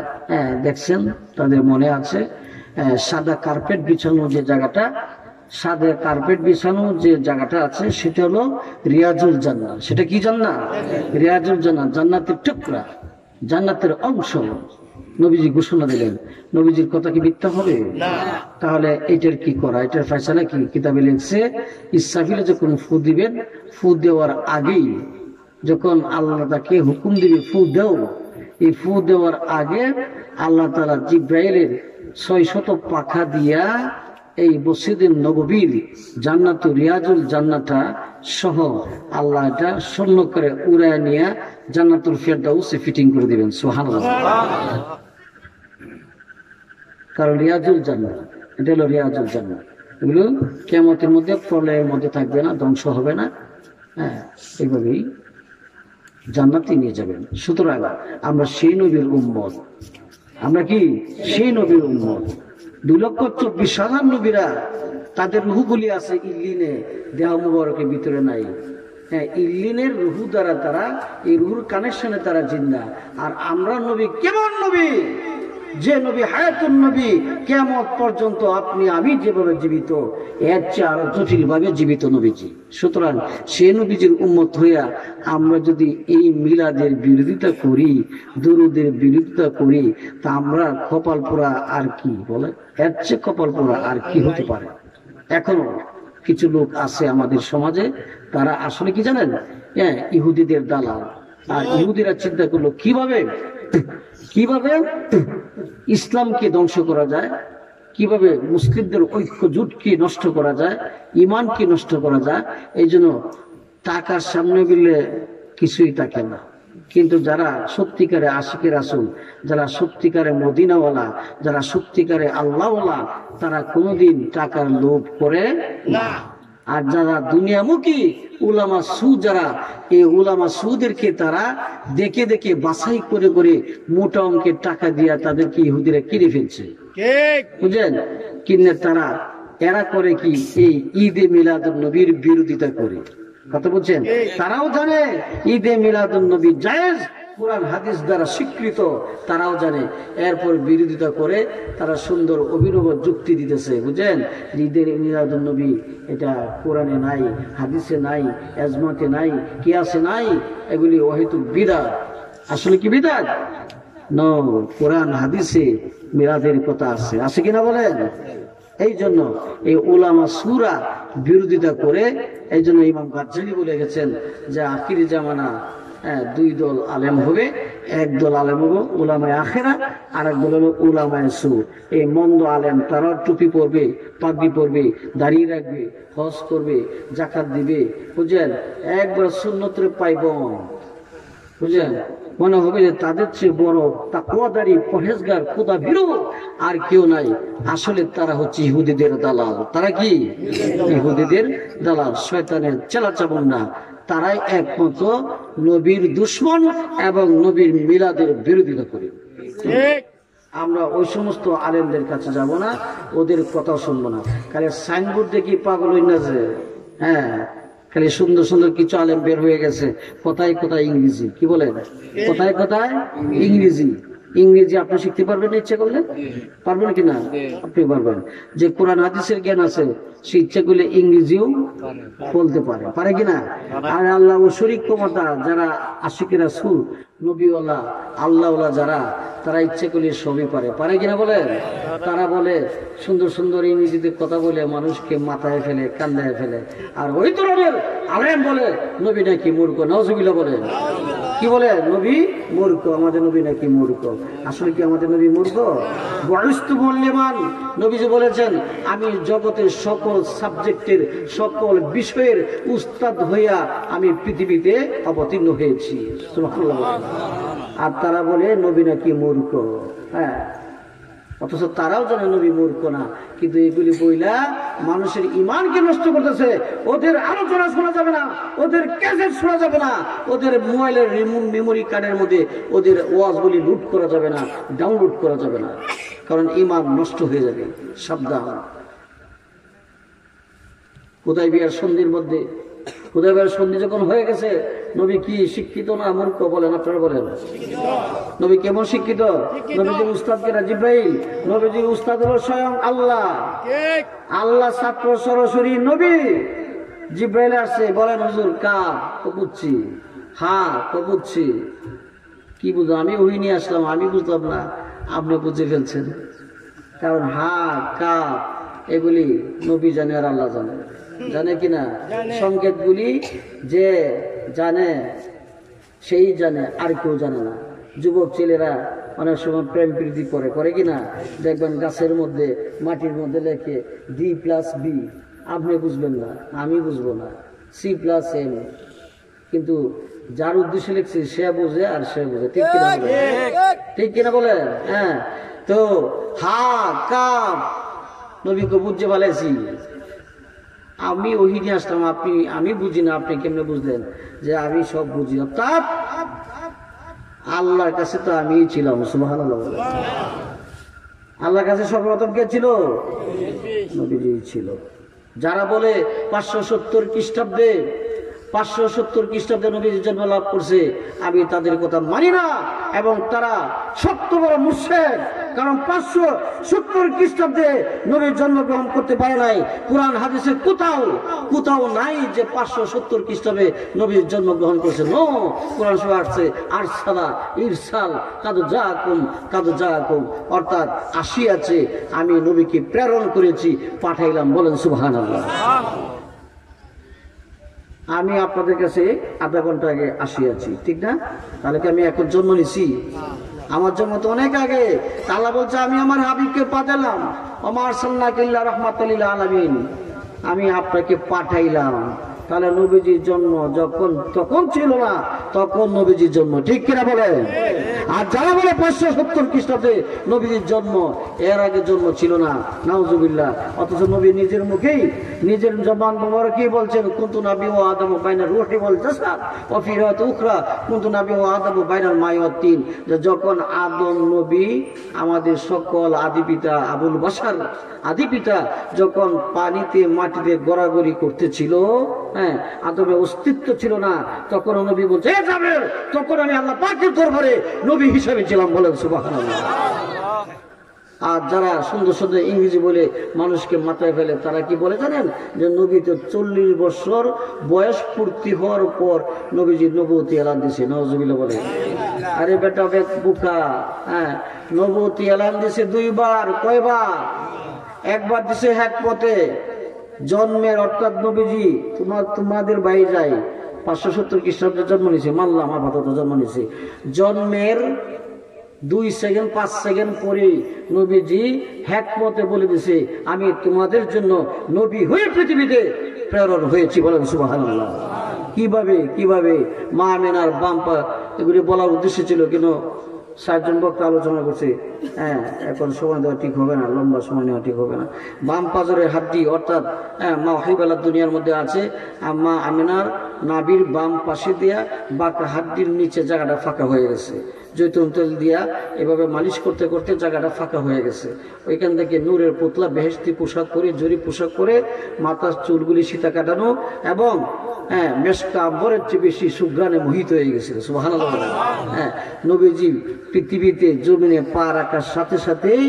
দেখছেন, তাদের মনে আছে। সাদা কার্পেট বিছানো যে জায়গাটা, সাদা কার্পেট বিছানো যে জায়গাটা আছে, সেটা হলো রিয়াজুল জান্নাহ। সেটা কি জান্নাত? রিয়াজুল জান্নাহ, জান্নাতের টুকরা, জান্নাতের অংশ। নবীজি ঘোষণা দিলেন। নবীজির কথা কি মিথ্যা হবে? তাহলে এটার কি করা? এটার ফয়সালা কি? কিতাবে লিখছে, ইসরাফিলে যখন ফু দিবেন, ফু দেওয়ার আগেই যখন আল্লাহ তাকে হুকুম দিবে ফু দেও, এই ফু দেওয়ার আগে আল্লাহ তাআলা জিব্রাইলের 600 পাখা দিয়া এই মসজিদে নববীর জান্নাত রিয়াজুল জান্নাতা সহ আল্লাহ এটা স্বর্ণ করে উড়ায় নিয়ে জান্নাতুল ফেরদাউসে ফিটিং করে দিবেন। সুবহানাল্লাহ। কারণ রিয়াজুল জান্নাত, এটা হলো রিয়াজুল জান্নাত। এগুলো কিয়ামতের মধ্যে প্রলয়ের মধ্যে থাকবে না, ধ্বংস হবে না। হ্যাঁ, এইভাবেই জান্নাতে নিয়ে যাবেন। সুতরাং আমরা সেই নবীর উম্মত। আমরা কি সেই নবীর উম্মত? 2,24,000 নবীরা তাদের রুহগুলি আছে ইল্লিনে, দেহ মুবারকের ভিতরে নাই। হ্যাঁ, ইল্লিনের রুহু দ্বারা তারা, এই রুহুর কানেকশনে তারা জিন্দা। আর আমরা নবী কেমন নবী? যে নবী হায়াতুন নবী, কিয়ামত পর্যন্ত আপনি আমি যেভাবে জীবিত, এর চেয়ে আরো জটিল ভাবে জীবিত নবীজি। সুতরাং সেই নবীজির উম্মত হইয়া আমরা যদি এই মিলাদের বিরোধিতা করি, দুরুদের বিরোধিতা করি, তা আমরা কপাল পোড়া আর কি বলে, এর চেয়ে কপাল পোড়া আর কি হতে পারে? এখনো কিছু লোক আছে আমাদের সমাজে, তারা আসলে কি জানেন? হ্যাঁ, ইহুদিদের দালাল। আর ইহুদিরা চিন্তা করলো কিভাবে ইসলামকে ধ্বংস করা যায়, কিভাবে মুসলিমদের ঐক্য জোটকে নষ্ট করা যায়, ইমানকে নষ্ট করা যায়। এই জন্য টাকার সামনে গেলে কিছুই থাকে না। কিন্তু যারা সত্যিকারে আশিকে রাসূল, যারা সত্যিকারে মদিনাওয়ালা, যারা সত্যিকারে আল্লাহওয়ালা, তারা কোনোদিন টাকার লোভ করে না। আর যারা দুনিয়ামুখী উলামা সুদ, যারা এই উলামা সুদেরকে তারা দেখে দেখে বাছাই করে করে মোটা অঙ্কের টাকা দিয়া তাদেরকে ইহুদিরা কিনে ফেলছে, বুঝলেন? কিনে তারা এরা করে কি, এই ঈদে মিলাদুন নবীর বিরোধিতা করে, কথা বলছেন? তারাও জানে ঈদে মিলাদুন নবী জায়েজ, কোরআন হাদিস দ্বারা স্বীকৃত, তারাও জানে। এরপর বিরোধিতা করে তারা সুন্দর অভিনব যুক্তি দিতেছে, বুঝলেন? ঈদের মিলাদুন নবী এটা কোরআনে নাই, হাদিসে নাই, এজমাতে নাই, কিয়াসে নাই, এগুলি অহেতুক বিদআত। আসলে কি বিদআত? নো, কোরআন হাদিসে মিলাদের কথা আছে, আছে কিনা বলেন? এই জন্য এই উলামা সুরা বিরোধিতা করে, এই জন্য ইমাম গাজ্জালি বলে গেছেন যে আখিরি জামানা দুই দল আলেম হবে, এক দল আলেম হবে উলামায়ে আখিরা, আর এক দল হলো উলামায়ে সু। এই মন্দ আলেম তারা টুপি পরবে, পাগড়ি পরবে, দাঁড়িয়ে রাখবে, হজ করবে, যাকাত দিবে, বুঝলেন? একবার সুন্নতের পাইবন, বুঝলেন? মনে হবে যে তাদের চেয়ে বড় তাকওয়াদারি, পরহেজগার, খোদা ভীরু আর কেউ নাই। আসলে তারা হচ্ছে ইহুদিদের দালাল। তারা কি? ইহুদিদের দালাল, শয়তানের চেলাচামুন্ডা। তারাই একমাত্র নবীর দুশমন এবং নবীর মিলাদের বিরোধিতা করে। আমরা ওই সমস্ত আলেমদের কাছে যাব না, ওদের কথা শুনবো না। খালি সাইনবোর্ড দেখি পাগল হই না যে, হ্যাঁ, খালি সুন্দর সুন্দর কিছু আলেম বের হয়ে গেছে, কোথায় কোথায় ইংরেজি, কি বলেন? কোথায় কোথায় ইংরেজি। ইংরেজি আপনি শিখতে পারবেন ইচ্ছে করলে? পারবেন কিনা? আপনি পারবেন। যে কোরআন হাদিসের জ্ঞান আছে সে ইচ্ছে করলে ইংরেজিও বলতে পারে, পারে কিনা? আর আল্লাহ ও শরীক ক্ষমতা যারা আশিকে রাসূল, নবীওয়ালা, আল্লাহওয়ালা যারা, তারা ইচ্ছে করলে সবই পারে, পারে কিনা বলেন? তারা বলে সুন্দর সুন্দর ইংরেজিতে কথা বলে মানুষকে মাথায় ফেলে, কান্দায় ফেলে। আর ওই ধরনের আলেম বলে নবী নাকি মূর্খ। নাউজুবিল্লাহ বলেন। কি বলে? নবী মূর্খ, আমাদের নবী নাকি মূর্খ। আসলে কি আমাদের নবী মূর্খ? বয়স্তু মূল্যমান, নবীজি বলেছেন আমি জগতের সকল সাবজেক্টের, সকল বিষয়ের উস্তাদ হইয়া আমি পৃথিবীতে অবতীর্ণ হয়েছি। সুবহানাল্লাহ। আর তারা বলে নবী নাকি মূর্খ। হ্যাঁ, অথচ তারাও জানে নবী মূর্খ না, কিন্তু এগুলি বইলা মানুষের ইমানকে নষ্ট করতেছে। ওদের আলোচনা শোনা যাবে না, ওদের ক্যাসেট শোনা যাবে না, ওদের মোবাইলের মেমোরি কার্ডের মধ্যে ওদের ওয়াজগুলি লুট করা যাবে না, ডাউনলোড করা যাবে না, কারণ ইমান নষ্ট হয়ে যাবে। সাবধান। হুদায়বিয়ার সন্ধির মধ্যে, হুদায়বিয়ার সন্ধি যখন হয়ে গেছে, নবী কি শিক্ষিত না মূর্খ বলেন? আপনারা বলেন। নবী কেমন শিক্ষিত? নবীজির উস্তাদ কে? জিবরাইল। নবীজির উস্তাদ হলো স্বয়ং আল্লাহ। আল্লাহ ছাত্র সরাসরি নবী। জিবরাইল আসছে, বলেন হুজুর কাপ? তো বুঝছি। হ্যাঁ, তো বুঝছি। কি বুঝলাম? আমি ওই নিয়ে আসলাম, আমি বুঝলাম না, আপনি বুঝে ফেলছেন। কারণ হ্যাঁ, কাপ এগুলি নবী জানে আর আল্লাহ জানে। জানে কিনা? সংকেত গুলি যে জানে সেই জানে, আর কেউ জানে না। যুবক ছেলেরা অনেক সময় প্রেম প্রীতি করে কিনা? দেখবেন গাছের মধ্যে, মাটির মধ্যে লেখে D+B। আপনি বুঝবেন না, আমি বুঝবো না, C+M। কিন্তু যার উদ্দেশ্যে লিখছে সে বোঝে আর সে বোঝে। ঠিক কিনা বলেন? ঠিক কিনা বলেন? হ্যাঁ। তো হা কাপ নবীকে বুঝতে পারছি। আমি ওহি নিয়ে আসলাম, আমি বুঝি না, আপনি কেমনে বুঝলেন? যে আমি সব বুঝি। অর্থাৎ আল্লাহর কাছে তো আমিই ছিলাম। সুবহানাল্লাহ। আল্লাহর কাছে সর্বপ্রথম কে ছিল? নবীজি ছিল। যারা বলে 570 খ্রিস্টাব্দে, 570 খ্রিস্টাব্দে নবীজি জন্ম লাভ করছে, আমি তাদের কথা মানি না, এবং তারা সত্য বড় মুশরিক। কারণ 570 খ্রিস্টাব্দে নবীর জন্মগ্রহণ করতে পারে নাই। কোরআন হাদিসে কোথাও নাই যে 570 খ্রিস্টাব্দে নবীর জন্মগ্রহণ করছে। নো, কোরআন শরীফে আসছে আরসালা, ইরসাল, কাদ জাআকুম, অর্থাৎ আসিয়াছে, আমি নবীকে প্রেরণ করেছি, পাঠাইলাম। বলেন সুবহানাল্লাহ। আমি আপনাদের কাছে আধা ঘন্টা আগে আসিয়াছি, ঠিক না? তাহলে কি আমি এখন জন্ম নিছি? আমার জন্ম তো অনেক আগে। আল্লাহ বলছে আমি আমার হাবিবকে পাঠালাম, ওমা আরসালনাকা ইল্লা রাহমাতাল লিল আলামিন, আমি আপনাকে পাঠাইলাম। তাহলে নবীজির জন্ম তখন ছিল না, তখন নবীজির জন্ম, ঠিক কিনা বলে? আর যারা বলে 570 খ্রিস্টাব্দে নবীজির জন্ম, এর আগে জন্ম ছিল না, নাউজুবিল্লাহ। অথচ নবী নিজের মুখেই নিজের জবান মোবারকেই বলছেন, কুনতু নাবী ওয়া আদমু বাইনা রূহি ওয়াল জাসাদ ওয়া ফি রাওয়াত উখরা কুনতু নাবী ওয়া আদমু বাইনাল মাই ওয়াত তিন। যে যখন আদম নবী, আমাদের সকল আদি পিতা আবুল বাশার আদি পিতা, যখন পানিতে মাটিতে গড়াগড়ি করতেছিল, হ্যাঁ, আদমের অস্তিত্ব ছিল না, তখন নবী বলছে, তখন আমি আল্লাহ পাকের দরবারে নবী হিসাবে ছিলাম, বলেন সুবহানাল্লাহ। আর যারা সুন্দর সুন্দর ইংরেজি বলে মানুষকে মাথায় ফেলে, তারা কি বলে জানেন? যে নবী তো 40 বছর বয়স পূর্তি হওয়ার পর নবীজি নবুয়তি এলান দিছে, নাউজুবিল্লাহ বলে। আরে বেটা বুকা, হ্যাঁ, নবুয়তি এলান দিছে 2 বার। কয়বার? একবার দিছে হেকমতে জন্মের, অর্থাৎ নবীজি তোমাদের বাড়ি যায় 570 খ্রিস্টাব্দে জন্ম নিয়েছে, মানলাম আপাতত জন্ম নিয়েছে। জন্মের 2 সেকেন্ড 5 সেকেন্ড পরে নবীজি হেকমতে বলে দিছে, আমি তোমাদের জন্য নবী হয়ে পৃথিবীতে প্রেরণ হয়েছি, বলেন সুবহানাল্লাহ। কিভাবে মা আমিনার বাম পা, এগুলি বলার উদ্দেশ্য ছিল, কিন্তু 60 জন বক্তা আলোচনা করছে, হ্যাঁ, এখন সময় দেওয়া ঠিক হবে না, লম্বা সময় নেওয়া ঠিক হবে না। বাম পাজরের হাড্ডি, অর্থাৎ মা ওয়াহিবালা দুনিয়ার মধ্যে আছে, মা আমিনার নাভির বাম পাশে দিয়া বাঁকা হাড্ডির নিচে জায়গাটা ফাঁকা হয়ে গেছে। জৈতুন তেল দিয়া এভাবে মালিশ করতে করতে জায়গাটা ফাঁকা হয়ে গেছে। ওইখান থেকে নূরের পুতলা বেহেশতি পোশাক পরে, জরি পোশাক পরে, মাথার চুলগুলি সীতা কাটানো, এবং মেশকা আম্বরের চেয়ে বেশি সুঘ্রাণে মোহিত হয়ে গেছিল, সুবহানাল্লাহ। হ্যাঁ, নবীজি পৃথিবীতে জমিনে পা রাখার সাথে সাথেই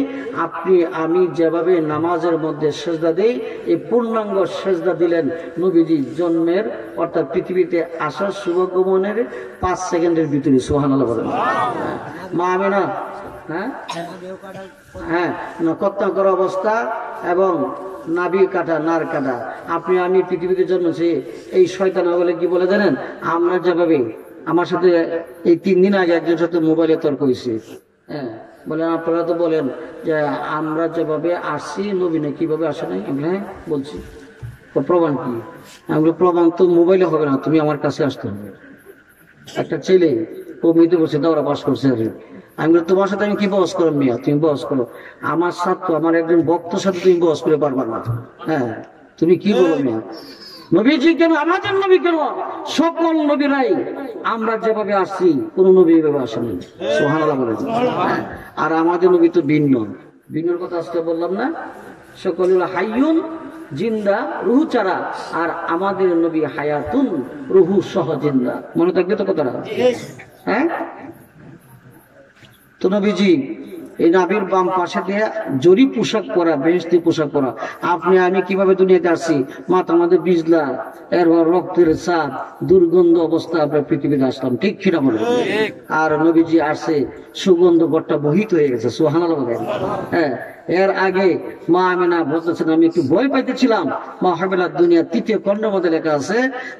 আপনি আমি যেভাবে নামাজের মধ্যে সেজদা দেই, এই পূর্ণাঙ্গ সেজদা দিলেন নবীজি জন্মের, অর্থাৎ পৃথিবীতে আসার শুভগমনের 5 সেকেন্ডের ভিতরে, সুবহানাল্লাহ বলেন। মা আমিনা, হ্যাঁ, কত্তা করা অবস্থা এবং নাভি কাটা, নার কাটা, আপনি আমি পৃথিবীতে জন্মেছি। এই শয়তান বলে কি বলে জানেন? আমরা যেভাবে, আমার সাথে এই 3 দিন আগে একজন সাথে মোবাইলে তর্ক হয়েছে, হ্যাঁ, বলেন আপনারা তো বলেন যে আমরা যেভাবে আসছি নবীনে কিভাবে আসে নাই। হ্যাঁ বলছি, প্রমাণ কি? আমি বলি, প্রমাণ তো মোবাইলে হবে না, তুমি আমার কাছে আসতে হবে। একটা ছেলে ও মেয়েতে বসে দৌড়া পাস করছে, আমি বলি, তোমার সাথে আমি কি বহস করো মিয়া, তুমি বহস করো, আমার সাথে, আমার একজন বক্তর সাথে তুমি বহস করে পারবা না। হ্যাঁ, তুমি কি বলো মিয়া? নবীজি কেন, আমাদের নবী কেন, সকল নবীরাই আমরা যেভাবে আসছি কোন নবী এভাবে আসেনি, সুবহানাল্লাহ বলে। আর আমাদের নবী তো ভিন্নর কথা আজকে বললাম না, সকল হাইয়ুন, জিন্দা, রুহু ছাড়া, আর আমাদের নবী হায়াতুন, রুহু সহ জিন্দা। মনে থাকবে তো কথাটা? হ্যাঁ, তো নবীজি এই নাভির বাম পাশে দিয়ে জরি পোশাক পরা, বেহেশতি পোশাক পরা। আপনি আমি কিভাবে দুনিয়াতে আসছি, মাথা মধ্যে বিজলা, এরপর রক্তের চাপ, দুর্গন্ধ অবস্থা, আমরা পৃথিবীতে আসলাম, ঠিক কিনা বলে? আর নবীজি আসছে সুগন্ধ গড়টা বহিত হয়ে গেছে, সুবহানাল্লাহ। হ্যাঁ, এর আগে মা আমিনা বলতেছেন, আমি একটু ভয় পাইতেছিলাম। মা ওয়াহিবালা দুনিয়া 3য় খণ্ডের মধ্যে লেখা আছে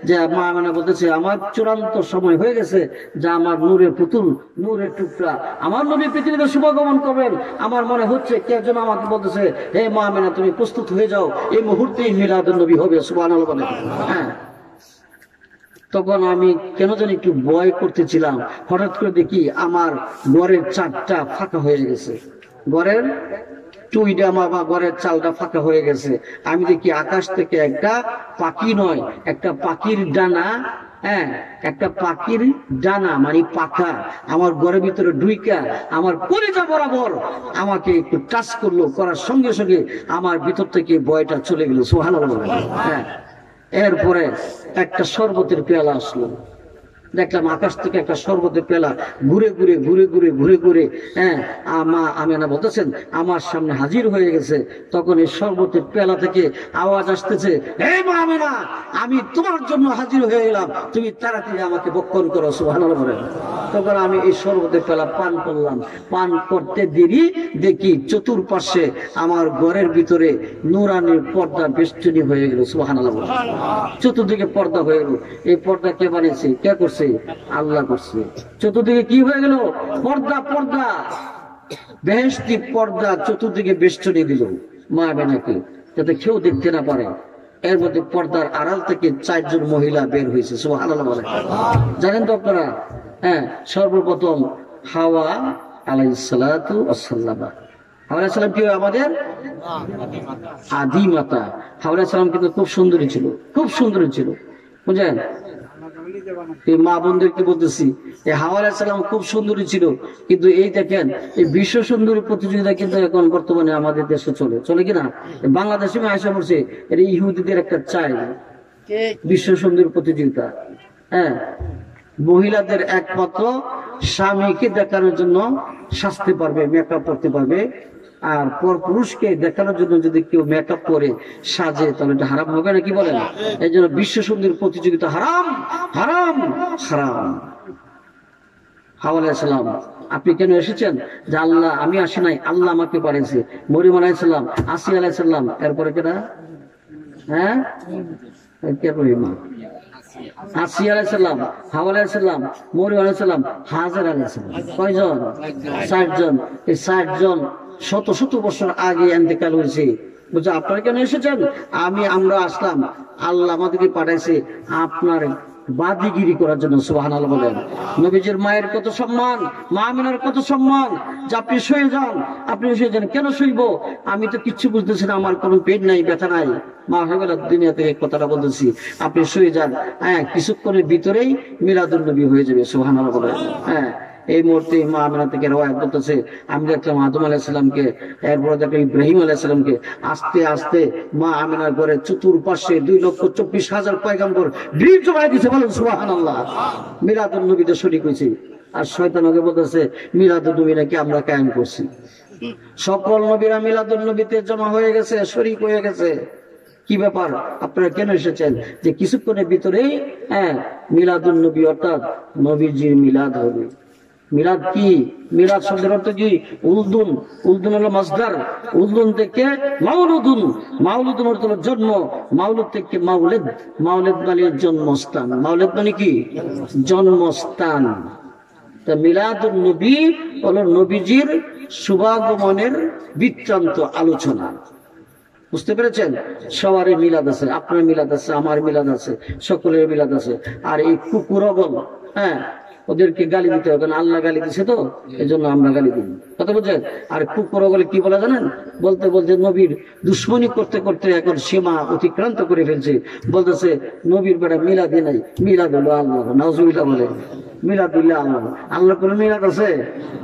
যে মা আমিনা বলতেছে, আমার চূড়ান্ত সময় হয়ে গেছে, যা আমার নূরের পুতুল, নূরের টুকরা, আমার নবী পৃথিবীতে শুভগমন করবেন। আমার মনে হচ্ছে কে যেন আমাকে বলতেছে, হে মা আমিনা, তুমি প্রস্তুত হয়ে যাও, এই মুহূর্তেই মিলাদুন নবী হবে, সুবহানাল্লাহ বলে। হ্যাঁ, তখন আমি কেন যেন একটু ভয় করতেছিলাম। হঠাৎ করে দেখি আমার ঘরের চারটা ফাঁকা হয়ে গেছে, ঘরের টুইটা, আমার ঘরের চালটা ফাঁকা হয়ে গেছে। আমি দেখি আকাশ থেকে একটা পাখি নয়, একটা পাখির ডানা, হ্যাঁ, একটা পাখির ডানা মানে পাখা আমার ঘরের ভিতরে ঢুইকা আমার কলিজা বরাবর আমাকে একটু টাচ করলো, করার সঙ্গে সঙ্গে আমার ভিতর থেকে ভয়টা চলে গেল, সুবহানাল্লাহ। হ্যাঁ, এরপরে একটা শরবতের পেয়ালা আসলো, দেখলাম আকাশ থেকে একটা শরবতের পেলা ঘুরে ঘুরে ঘুরে ঘুরে ঘুরে ঘুরে, হ্যাঁ, মা আমিনা বলতেছেন আমার সামনে হাজির হয়ে গেছে। তখন এই শরবতের পেলা থেকে আওয়াজ আসতেছে, হে মা আমিনা, আমি তোমার জন্য হাজির হয়ে গেলাম, তুমি তাড়াতাড়ি আমাকে বক্ষণ করো, সুবহানাল্লাহ বলেন। তখন আমি এই শরবতের পেলা পান করলাম। পান করতে দেরি দেখি চতুর্পাশে আমার ঘরের ভিতরে নূরানির পর্দা বেষ্টনী হয়ে গেল, সুবহানাল্লাহ বলেন। চতুর্দিকে পর্দা হয়ে গেল। এই পর্দা কে বানিয়েছে, কে করছে? আল্লাহ করছে। চতুর্দিকে কি হয়ে গেল? পর্দা, পর্দা, বেহেশতি পর্দা চতুর্দিকে বেষ্টনী দিল মা আমিনাকে, যাতে কেউ দেখতে না পারে। এর মধ্যে পর্দার আড়াল থেকে 4 জন মহিলা বের হয়েছে। সুবহানাল্লাহ বলেন। জানেন তো আপনারা? হ্যাঁ, সর্বপ্রথম হাওয়া আলাইহিস সালাতু ওয়াস সালাম। হাওয়া আলাইহিস সালাম কি আমাদের আদি মাতা। হাওয়া আলাইহিস সালাম কিন্তু খুব সুন্দরী ছিল, খুব সুন্দরী ছিল, বুঝলেন? এই মা বোনদেরকে বলতেছি, এই হাওয়া আলাইহিস সালাম খুব সুন্দরী ছিল, কিন্তু এই দেখেন এই বিশ্ব সুন্দরী প্রতিযোগিতা কিন্তু এখন বর্তমানে আমাদের দেশে চলে কিনা? বাংলাদেশে আশা করছে এটা ইহুদিদের একটা চাই বিশ্ব সুন্দরী প্রতিযোগিতা। হ্যাঁ, মহিলাদের একমাত্র স্বামীকে দেখানোর জন্য সাজতে পারবে, মেকআপ করতে পারবে, আর পর পুরুষকে দেখানোর জন্য যদি কেউ মেকআপ করে সাজে তাহলে এটা হারাম হবে না, কি বলেন? এই জন্য বিশ্ব সুন্দরী প্রতিযোগিতা হারাম, হারাম, হারাম। হাওয়া আলাইহিস সালাম, আপনি কেন এসেছেন? যে আল্লাহ, আমি আসি নাই, আল্লাহ আমাকে পাঠিয়েছে। মরিয়ম আলাইহিস সালাম, আসিয়া আলাইহিস সালাম, এরপরে কেনা? হ্যাঁ, কে রহিমা? আসিয়া আলাইহিস সালাম, হাওয়া আলাইহিস সালাম, মরিয়ম আলাইহিস সালাম, হাজার আলাইহিস সালাম। কয়জন? 60 জন। এই 60 জন শত শত বছর আগে ইন্তেকাল হয়েছে। বুঝছো? আপনারা কেন এসেছেন? আমরা আসলাম, আল্লাহ আমাদেরকে পাঠাইছে আপনার বাদিগিরি করার জন্য। সুবহানাল্লাহ বলেন। নবীজির মায়ের কত সম্মান, মা আমিনার কত সম্মান, যে আপনি শুয়ে যান, আপনি শুয়ে যান। কেন শুইব? আমি তো কিচ্ছু বুঝতেছি না, আমার কোনো পেট নাই, ব্যথা নাই, মা হয়ে গেল দুনিয়া থেকে কথাটা বলতেছি, আপনি শুয়ে যান। হ্যাঁ, কিছুক্ষণের ভিতরেই মিলাদুন নবী হয়ে যাবে। সুবহানাল্লাহ বলেন। হ্যাঁ, এই মুহূর্তে মা আমিনা থেকে রওয়ায়াত করতেছে, আমি দেখলাম আদম আলাইহিস সালামকে, এরপরে দেখলাম ইব্রাহিম আলাইহিস সালামকে। আস্তে আস্তে মা আমিনার ঘরে চতুর্পাশে 2,24,000 পয়গম্বর ভিড় জমায় দিয়েছে। বলেন সুবহানাল্লাহ। মিলাদুন নবীতে শরীক হয়েছে। আর শয়তান ওকে বলতেছে মিলাদুন নবী নাকি আমরা কায়েম করছি। সকল নবীরা মিলাদুন নবীতে জমা হয়ে গেছে, শরীক হয়ে গেছে। কি ব্যাপার? আপনারা কেন এসেছেন? যে কিছুক্ষণের ভিতরেই মিলাদুন নবী অর্থাৎ নবীজির মিলাদ হবে। মিলাদ কি? মিলাদ শব্দের অর্থ কি? উলদুন। উলদুন হলো মাসদার। উলদুন থেকে মাউলুদুন। মাউলুদুন অর্থ হলো জন্ম। মাউলুদ থেকে মাউলিদ। মাউলিদ মানে জন্মস্থান। মাউলিদ মানে কি? জন্মস্থান। তা মিলাদুন নবী হলো নবীজির শুভাগমনের বৃত্তান্ত আলোচনা। বুঝতে পেরেছেন? সবারই মিলাদ আছে, আপনার মিলাদ আছে, আমার মিলাদ আছে, সকলের মিলাদ আছে। আর এই কুকুরগণ, হ্যাঁ, ওদেরকে গালি দিতে হবে, কারণ আল্লাহ গালি দিছে তো, এই জন্য আমরা গালি দিই। কথা বলছেন? আর কুকুর বলে কি বলে জানেন? বলতে বলতে নবীর দুশ্মনী করতে করতে এখন সীমা অতিক্রান্ত করে ফেলছে। বলতেছে নবীর বেটা মিলাদি নাই, মিলাদ হলো আল্লাহ। নাউজুবিল্লাহ বলে। মিলাদ হইলে আল্লাহ। আল্লাহ কোনো মিলাদ আছে?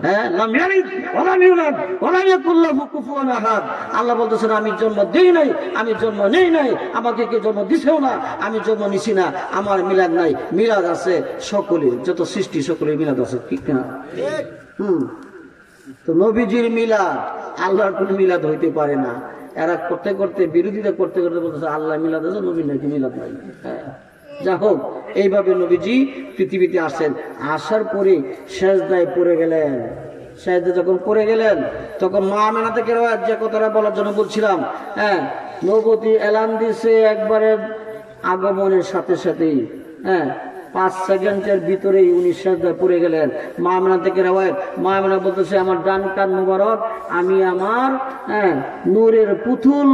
হ্যাঁ, লাম ইয়ালিদ ওয়া লাম ইউলাদ ওয়া লাম ইয়াকুল লাহু কুফুয়ান আহাদ। আল্লাহ বলতেছেন আমি জন্ম দেই নাই, আমি জন্ম নেই নাই, আমাকে কেউ জন্ম দিছেও না, আমি জন্ম নিছি না, আমার মিলাদ নাই। মিলাদ আছে সকলের, যত সৃষ্টি সকলের মিলাদ আছে, ঠিক না? তো নবীজির মিলাদ, আল্লাহর কোন মিলাদ হইতে পারে না। এরা করতে করতে, বিরোধিতা করতে করতে বলতেছে আল্লাহ মিলাদ আছে, নবী নাকি মিলাদ নাই। যা হোক, এইভাবে নবীজি পৃথিবীতে আসেন। আসার পরে সেজদায় পড়ে গেলেন। সেজদা যখন পড়ে গেলেন তখন মা আমিনা থেকে যে কথাটা বলার জন্য বলছিলাম, হ্যাঁ, নবুয়তি এলান দিছে একবারে আগমনের সাথে সাথেই। হ্যাঁ, 5 সেকেন্ডের ভিতরেই উনি সেজদায় পড়ে গেলেন। মা আমিনা থেকে রওয়ায়াত, মা আমিনা বলতেছে আমার ডান কান মুবারক, আমি আমার নূরের পুতুল,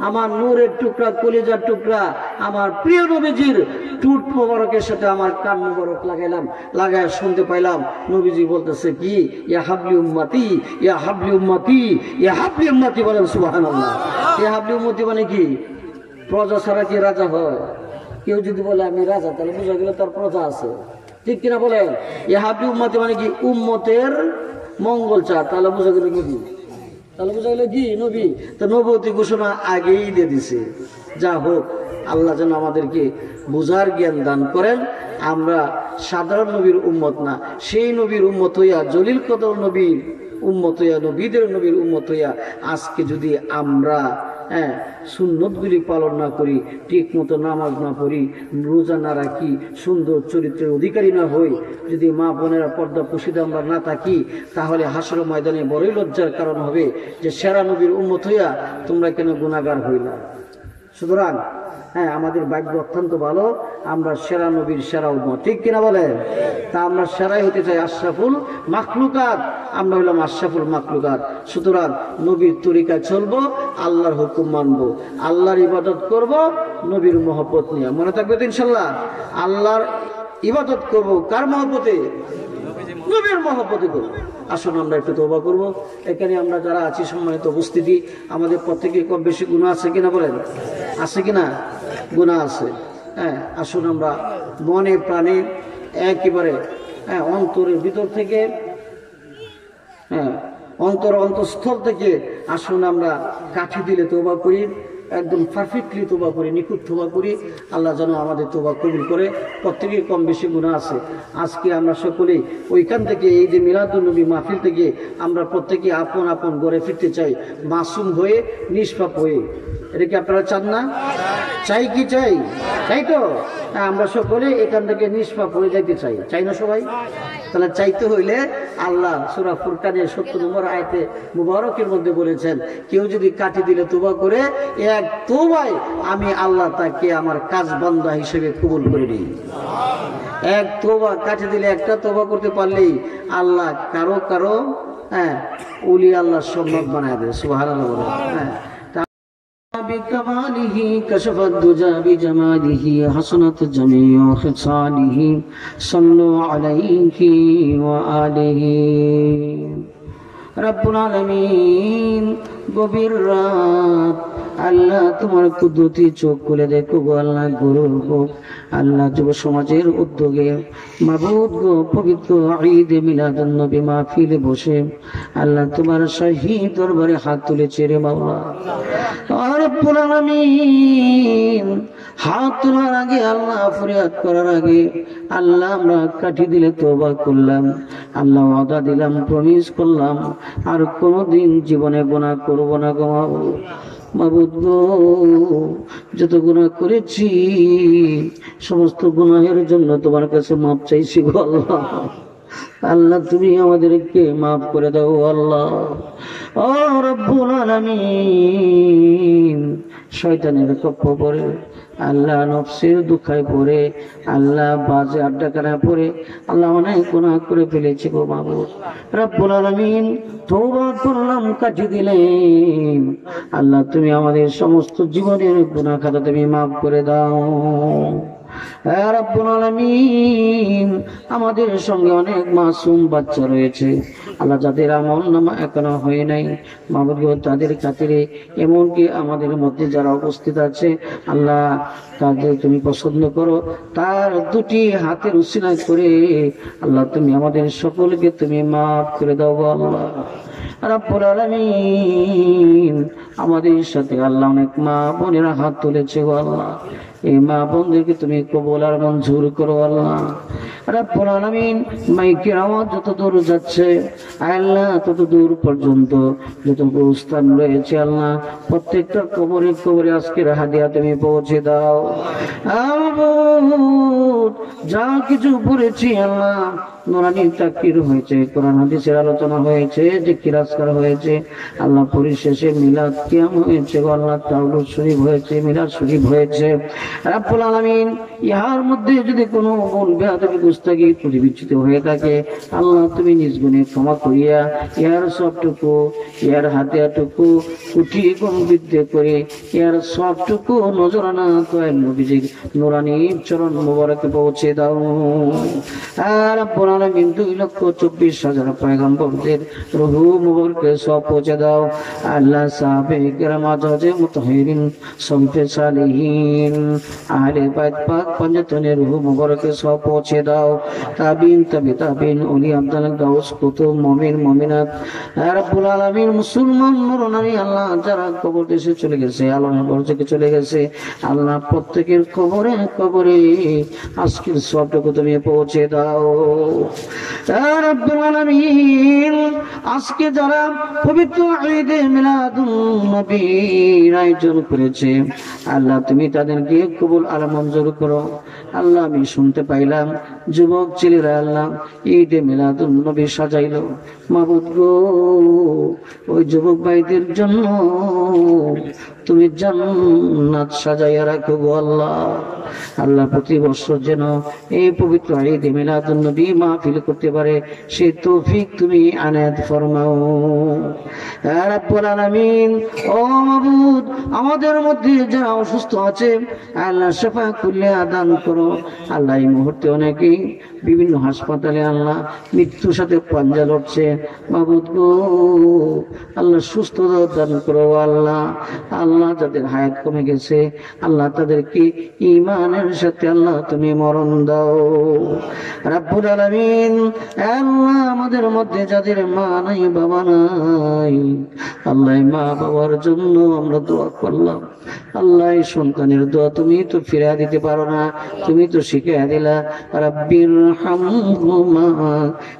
আমার নূরের টুকরা, কলিজার টুকরা, আমার প্রিয় নবীজির টুট মুবারকের সাথে আমার কান মুবারক লাগাইলাম। লাগায় শুনতে পাইলাম নবীজি বলতেছে কি, ইয়া হাবলি উম্মতি, ইয়া হাবলি উম্মতি, ইয়া হাবলি উম্মতি। বলেন সুবহানাল্লাহ। ইয়া হাবলি উম্মতি মানে কি? প্রজা ছাড়া কি রাজা হয়? কেউ যদি বলে আমি রাজা, তাহলে বুঝা গেল তার প্রজা আছে, ঠিক কিনা বলেন? ইহাবি উম্মতি মানে কি? উম্মতের মঙ্গল চায়, তাহলে বুঝা গেল নবী। তাহলে বুঝা গেল কি? নবী। তো নবুয়তি ঘোষণা আগেই দিয়ে দিছে। যা হোক, আল্লাহ যেন আমাদেরকে বুঝার জ্ঞান দান করেন। আমরা সাধারণ নবীর উম্মত না, সেই নবীর উম্মত হইয়া, জলিল কদর নবীর উম্মত হইয়া, নবীদের নবীর উম্মত হইয়া আজকে যদি আমরা সুন্নতগুলি পালন না করি, ঠিক মতো নামাজ না পড়ি, রোজা না রাখি, সুন্দর চরিত্রের অধিকারী না হই, যদি মা বোনেরা পর্দা পুশিদে আমরা না থাকি, তাহলে হাসর ময়দানে বড়ই লজ্জার কারণ হবে যে সেরা নবীর উম্মত হইয়া তোমরা কেন গুনাহগার হইলা। সুতরাং হ্যাঁ, আমাদের ভাগ্য অত্যন্ত ভালো, আমরা সেরা নবীর সেরা উম্মত, ঠিক কিনা বলেন? তা আমরা সেরাই হতে চাই, আশরাফুল মাখলুকাত, আমরা হলাম আশরাফুল মাখলুকাত। সুতরাং নবীর তরিকায় চলবো, আল্লাহর হুকুম মানবো, আল্লাহর ইবাদত করব, নবীর মহব্বত নিয়ে, মনে থাকবে তো ইনশাল্লাহ। আল্লাহর ইবাদত করব কার মহব্বতে? নবীর মহব্বতে করব। আসুন আমরা একটু তওবা করব। এখানে আমরা যারা আছি সম্মানিত উপস্থিতি, আমাদের প্রত্যেকে কম বেশি গুনাহ আছে কিনা বলেন? আছে কিনা? গুনাহ আছে। হ্যাঁ, আসুন আমরা মনে প্রাণে একেবারে অন্তরের ভিতর থেকে, অন্তঃস্থল থেকে আসুন আমরা কাঠি দিলে তওবা করি, একদম পারফেক্টলি তওবা করি, নিখুঁত তওবা করি। আল্লাহ যেন আমাদের তওবা কবুল করে। প্রত্যেকের কম বেশি গুনাহ আছে। আজকে আমরা সকলেই ওইখান থেকে, এই যে মিলাদুন্নবী মাহফিল থেকে আমরা প্রত্যেকে আপন আপন ঘরে ফিরতে চাই, মাসুম হয়ে, নিষ্পাপ হয়ে। এটা কি আপনারা চান না? চাই কি চাই? চাই তো? হ্যাঁ, আমরা সকলে এখান থেকে নিষ্পাপ হয়ে যাইতে চাই, চাই না সবাই? তাহলে চাইতে হইলে আল্লাহ সূরা ফুরকানের 70 নম্বর আয়াতে মুবারকের মধ্যে বলেছেন, কেউ যদি কাটি দিলে তওবা করে, এক তওবায় আমি আল্লাহ তাকে আমার কাজ বান্দা হিসেবে কবুল করে নিই। এক তওবা কাটি দিলে, একটা তওবা করতে পারলেই আল্লাহ কারো কারো ওলি আল্লাহর সম্মান বানায় দেয়। সুবহানাল্লাহ বলে। হ্যাঁ, بكماله كشف الدجى بجماله حسنت جميع خصاله صلوا عليه وآله رب العالمين। গভীর রাত, আল্লাহ তোমার কুদরতি চোখ খুলে দেখো গো আল্লাহ, গরুর হোক আল্লাহ যুব সমাজের উদ্যোগে মাবুদ গো পবিত্র ঈদে মিলাদুন নবী মাহফিলে বসে আল্লাহ তোমার শাহী দরবারে হাত তুলেছে রে মাওলা রব্বুল আলামিন। হাত তোলার আগে আল্লাহ, ফরিয়াদ করার আগে আল্লাহ আমরা কাঠি দিলে তওবা করলাম, আল্লাহ ওয়াদা দিলাম, প্রমিস করলাম আর কোনোদিন জীবনে গুনাহ করব না গো মাবুদ গো। যত গুনাহ করেছি সমস্ত গুনাহের জন্য তোমার কাছে মাপ চাইছি গো আল্লাহ। আল্লাহ তুমি আমাদেরকে মাফ করে দাও আল্লাহ। ও রব্বুল আলামিন, শয়তানের কপরে আল্লাহ, নফসের দুঃখায় পড়ে আল্লাহ, বাজে আড্ডাখানা পড়ে আল্লাহ অনেক গুনাহ করে ফেলেছি গো মাবুদ রব্বুল আলামিন। তওবা করলাম, কাটি দিলেন আল্লাহ, তুমি আমাদের সমস্ত জীবনের গুনাহ খাতা তুমি মাফ করে দাও। হে রব্বুল আলামিন, আমাদের সঙ্গে অনেক মাসুম বাচ্চা রয়েছে আল্লাহ, যাদের আমলনামা এখনো হয় নাই মাবুদ গো, তাদের খাতিরে এমনকি আমাদের মধ্যে যারা উপস্থিত আছে আল্লাহ, তাদের তুমি পছন্দ করো, তার দুটি হাতের উসিলায় করে আল্লাহ তুমি আমাদের সকলকে তুমি মাফ করে দাও আল্লাহ রব্বুল আলামিন। আমাদের সাথে আল্লাহ অনেক মা বোনেরা হাত তুলেছে গো আল্লাহ, এই মা বোনদেরকে তুমি কবুল আর মঞ্জুর করো আল্লাহ রব্বুল আলামিন। মাইকের আওয়াজ যত দূর যাচ্ছে আল্লাহ, তত দূর পর্যন্ত যত স্থান রয়েছে আল্লাহ, প্রত্যেকটা কবরে কবরে আজকের হাদিয়া তুমি পৌঁছে দাও। যা কিছু পড়েছি আল্লাহ, নুরানি তাকরীর হয়েছে, কোরআন হাদিসের আলোচনা হয়েছে, জিকির আজকার হয়েছে আল্লাহ, পরিশেষে মিলাদ কিয়াম হয়েছে গো আল্লাহ, তাওলুদ শরীফ হয়েছে, মিলাদ শরীফ হয়েছে রব্বুল আলামিন। ইহার মধ্যে যদি কোনো ভুল বেয়াদবি গুস্তাখি ত্রুটি বিচ্যুত হয়ে থাকে আল্লাহ, তুমি নিজ গুণে ক্ষমা করিয়া ইহার সবটুকু, ইহার হাতিয়াটুকু কুটি গুণ বৃদ্ধি করে ইহার সবটুকু নজরানা তোয়েল নবীজির নুরানি চরণ মুবারকে পৌঁছে দাও। আর রব্বুল আলামিন 2,24,000 পয়গম্বরদের রূহ মুবারকে সব পৌঁছে দাও আল্লাহ। সাহাবে কিরাম, আজওয়াজে মুতাহহিরিন, সলফে সালিহিন, আহলে বাইত পাক পঞ্জতনের রূহ মুবারকে সব পৌঁছে দাও। তাবিন, তাবে তাবিন, ওলি আব্দাল, গাউস, কুতুব, মুমিন, মুমিনাত রব্বুল আলামিন। মুসলমান নরনারী আল্লাহ, যারা কবর দেশে চলে গেছে, আলমের বরজকে চলে গেছে আল্লাহ, প্রত্যেকের কবরে কবরে আজকের সবটুকু তুমি পৌঁছে দাও ইয়া রাব্বুল আলামিন। আজকে যারা পবিত্র ঈদে মিলাদুন নবীর আয়োজন করেছে আল্লাহ তুমি তাদেরকে কবুল আর মঞ্জুর করো। আল্লাহ আমি শুনতে পাইলাম যুবক ছেলেরা আল্লাহ ঈদে মিলাদুন নবী সাজাইলো। মাবুদ গো ওই যুবক ভাইদের জন্য তুমি জান্নাত সাজাইয়া রাখো গো আল্লাহ। আল্লাহ প্রতি বছর যেন এই পবিত্র ঈদে মিলাদুন নবী মাহফিল করতে পারে সেই তৌফিক তুমি আনায়াত ফরমাও ইয়া রাব্বুল আলামিন। ও মাবুদ আমাদের মধ্যে যারা অসুস্থ আছে আল্লাহ শিফা কুল্লি দান করো। আল্লাহ এই মুহূর্তে অনেকেই বিভিন্ন হাসপাতালে আল্লাহ মৃত্যুর সাথে পাঞ্জা লড়ছে। মাবুদ গো আল্লাহ সুস্থতা দান করো আল্লাহ। আল্লাহ যাদের হায়াত কমে গেছে আল্লাহ তাদেরকে ঈমানের সাথে আল্লাহ তুমি মরণ দাও রাব্বুল আলামিন। আল্লাহ আমাদের মধ্যে যাদের মা নাই বাবা নাই আল্লাহ মা বাবার জন্য আমরা দোয়া করলাম। আল্লাহ সন্তানের দোয়া তুমি তো ফিরিয়ে দিতে পারো না, তুমি তো শিখিয়ে দিলা রাব্বির হামহুমা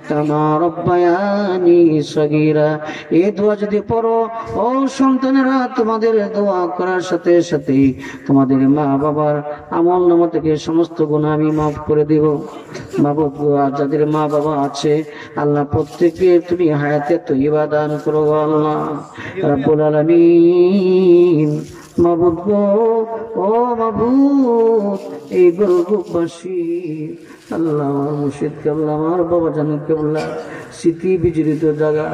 কামা রাব্বায়ানি সগীরা। এই দোয়া যদি পড়ো ও সন্তানেরা তোমাদের দোয়া করার সাথে সাথে তোমাদের মা বাবার আমলনামা থেকে সমস্ত গুনাহ আমি মাফ করে দেব। মাবুদ আর যাদের মা বাবা আছে আল্লাহ প্রত্যেককে তুমি হায়াতে তৈয়বা দান করো আল্লাহ রাব্বুল আলামিন। মাবুদ গো ও মাবুদ এই গর্ববাসী আল্লাহ আমার মুর্শিদ কেবলা আমার বাবা জানো কেবলা স্মৃতি বিজড়িত জায়গা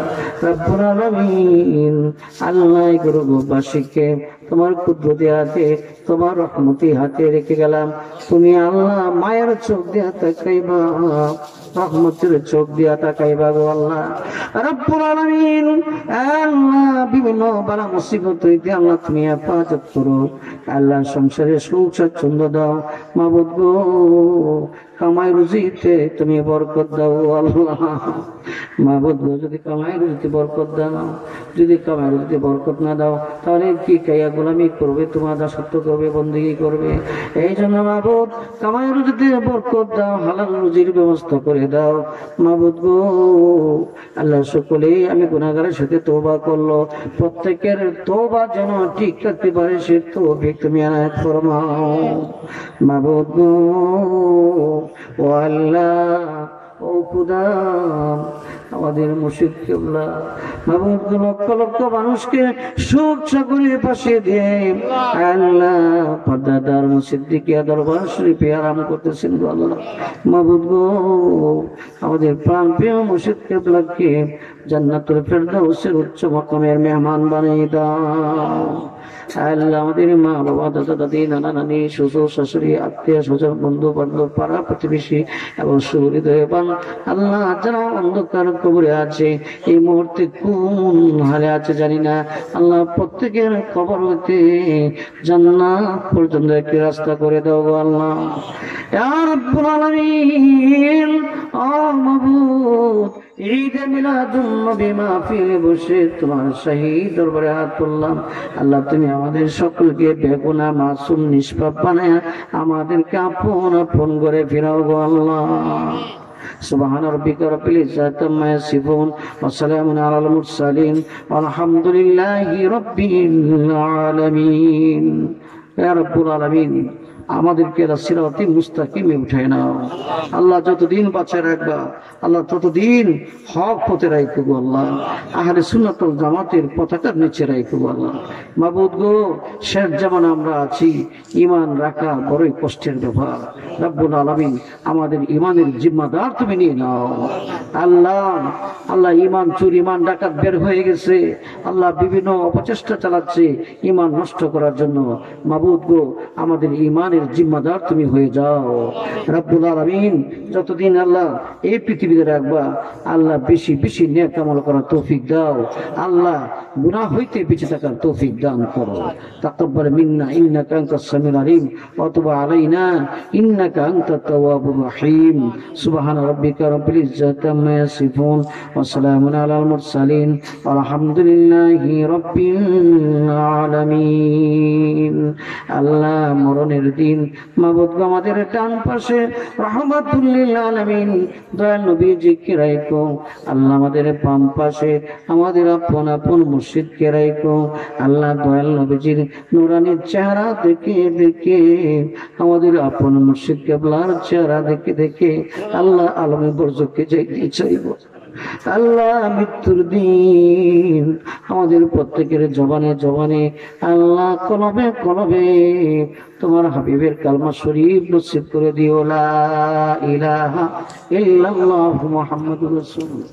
রাব্বুল আলামিন। আল্লাহ এই গর্ববাসীকে তোমার কুদরতি হাতে তোমার রহমতি হাতে রেখে গেলাম। তুমি আল্লাহ মায়ের চোখ দিয়ে তাকাইবা রহমতের চোখ দিয়া তাকাইবা গো আল্লাহ রাব্বুল আলামিন। আল্লাহ বিভিন্ন বালা মুসিবত হইতে আল্লাহ তুমি হেফাজত করো আল্লাহ। সংসারে সুখ স্বাচ্ছন্দ্য দাও মাবুদ গো। কামাই রুজিতে তুমি বরকত দাও আল্লাহ মাবুদ গো। যদি কামাই রুজিতে বরকত দাও, যদি কামাই রুজিতে বরকত না দাও তাহলে কি কাইয়া গোলামি করবে, তোমার দাসত্ব করবে, বন্দেগী করবে। এই জন্য মাবুদ কামাই রুজিতে বরকত দাও, হালাল রুজির ব্যবস্থা করে দাও মাবুদ গো। আল্লাহ সকলেই আমি গুনাহগারের সাথে তওবা করলো, প্রত্যেকের তওবা যেন ঠিক থাকতে পারে সে তৌফিক তুমি আনায়াত ফরমাও মাবুদ গো। ও আল্লাহ ও খুদা আমাদের মুর্শিদ কেবলা মাবুদ গো লক্ষ লক্ষ মানুষকে সুখ সাগরের পাশে দিয়ে আল্লাহ পর্দাদার সিদ্দিকিয়া দরবার শরীফে আরাম করতেছেন গো আল্লাহ মাবুদ গো। আমাদের প্রাণ প্রিয় মুর্শিদ কেবলাকে জান্নাতুল ফেরদাউসের উচ্চ মাকামের মেহমান বানিয়ে দাও আল্লাহ। আমাদের মা বাবা দাদা দাদি নানা নানি শ্বশুর শাশুড়ি আত্মীয় স্বজন বন্ধু বান্ধব পাড়া প্রতিবেশী এবং সুহৃদয়বান আল্লাহ যারা অন্ধকার কবরে আছে এই মুহূর্তে কোন হালে আছে জানি না আল্লাহ প্রত্যেকের কবর হইতে জান্নাত পর্যন্ত একটি রাস্তা করে দাও গো আল্লাহ ইয়া রাব্বুল আলামিন। ও মাবুদ ঈদে মিলাদুন নবী মাহফিলে বসে তোমার শাহী দরবারে হাত তুললাম আল্লাহ। তুমি আমাদের সকলকে বেগুনাহ মাসুম নিষ্পাপ বানায়া আমাদেরকে আপন আপন করে ফিরাও গো আল্লাহ। সুবহান রাব্বিকা রাব্বিল ইজ্জাতি আম্মা ইয়াসিফুন ওয়া সালামুন আলাল মুরসালিন আলহামদুলিল্লাহি রাব্বিল আলামিন। ইয়া রাব্বুল আলামিন আমাদেরকে সিরাতে মুস্তাকিমে উঠায় নাও আল্লাহ। যতদিন বাঁচায় রাখবা আল্লাহ ততদিন হক পথে রাখো গো আল্লাহ। আহলে সুন্নাত ওয়াল জামাতের পতাকার নিচে রাখো গো আল্লাহ মাবুদ গো। শেষ জামানা আমরা আছি, ঈমান রাখা বড়ই কষ্টের ব্যাপার রব্বুল আলামিন। আমাদের ঈমানের জিম্মাদার তুমি নিয়ে নাও আল্লাহ। আল্লাহ ঈমান চুরি ঈমান ডাকাত বের হয়ে গেছে আল্লাহ, বিভিন্ন অপচেষ্টা চালাচ্ছে ঈমান নষ্ট করার জন্য মাবুদ গো। আমাদের ঈমানের জিম্মাদার তুমি হয়ে যাও রব্বুল আলামিন। যতদিন আল্লাহ এই পৃথিবীতে রাখবা আল্লাহ বেশি বেশি নেক আমল করার তৌফিক দাও আল্লাহ। গুনাহ হইতে বেঁচে থাকার তৌফিক দান করো। তাকাব্বাল মিন্না ইন্নাকা আনতাস সামিউল আলিম ওয়া তুব আলাইনা ইন্নাকা আনতাত তাওয়াবুর রহিম। সুবহানা রাব্বিকা রাব্বিল ইজ্জাতি আম্মা ইয়াসিফুন ওয়া সালামুন আলাল মুরসালিন আলহামদুলিল্লাহি রাব্বিল আলামিন। আল্লাহ মরণের দিন মাবুদ গো আমাদের ডান পাশে রাহমাতুল লিল আলামিন দয়াল নবীজিকে রাখো আল্লাহ আমাদের বাম পাশে আমাদের আপন আপন মুর্শিদকে রাখো আল্লাহ দয়াল নবীজির নূরানি চেহারা দেখে দেখে আমাদের আপন মুর্শিদ কেবলার চেহারা দেখে দেখে আল্লাহ আলমে বরজকে যাইতে চাইব আল্লাহ মৃত্যুর দিন আমাদের প্রত্যেকের জবানে জবানে আল্লাহ কলবে কলবে তোমার হাবিবের কালমা শরীফ নসিব করে দিও লা ইলাহা ইল্লাল্লাহু মুহাম্মাদুর রাসূলুল্লাহ।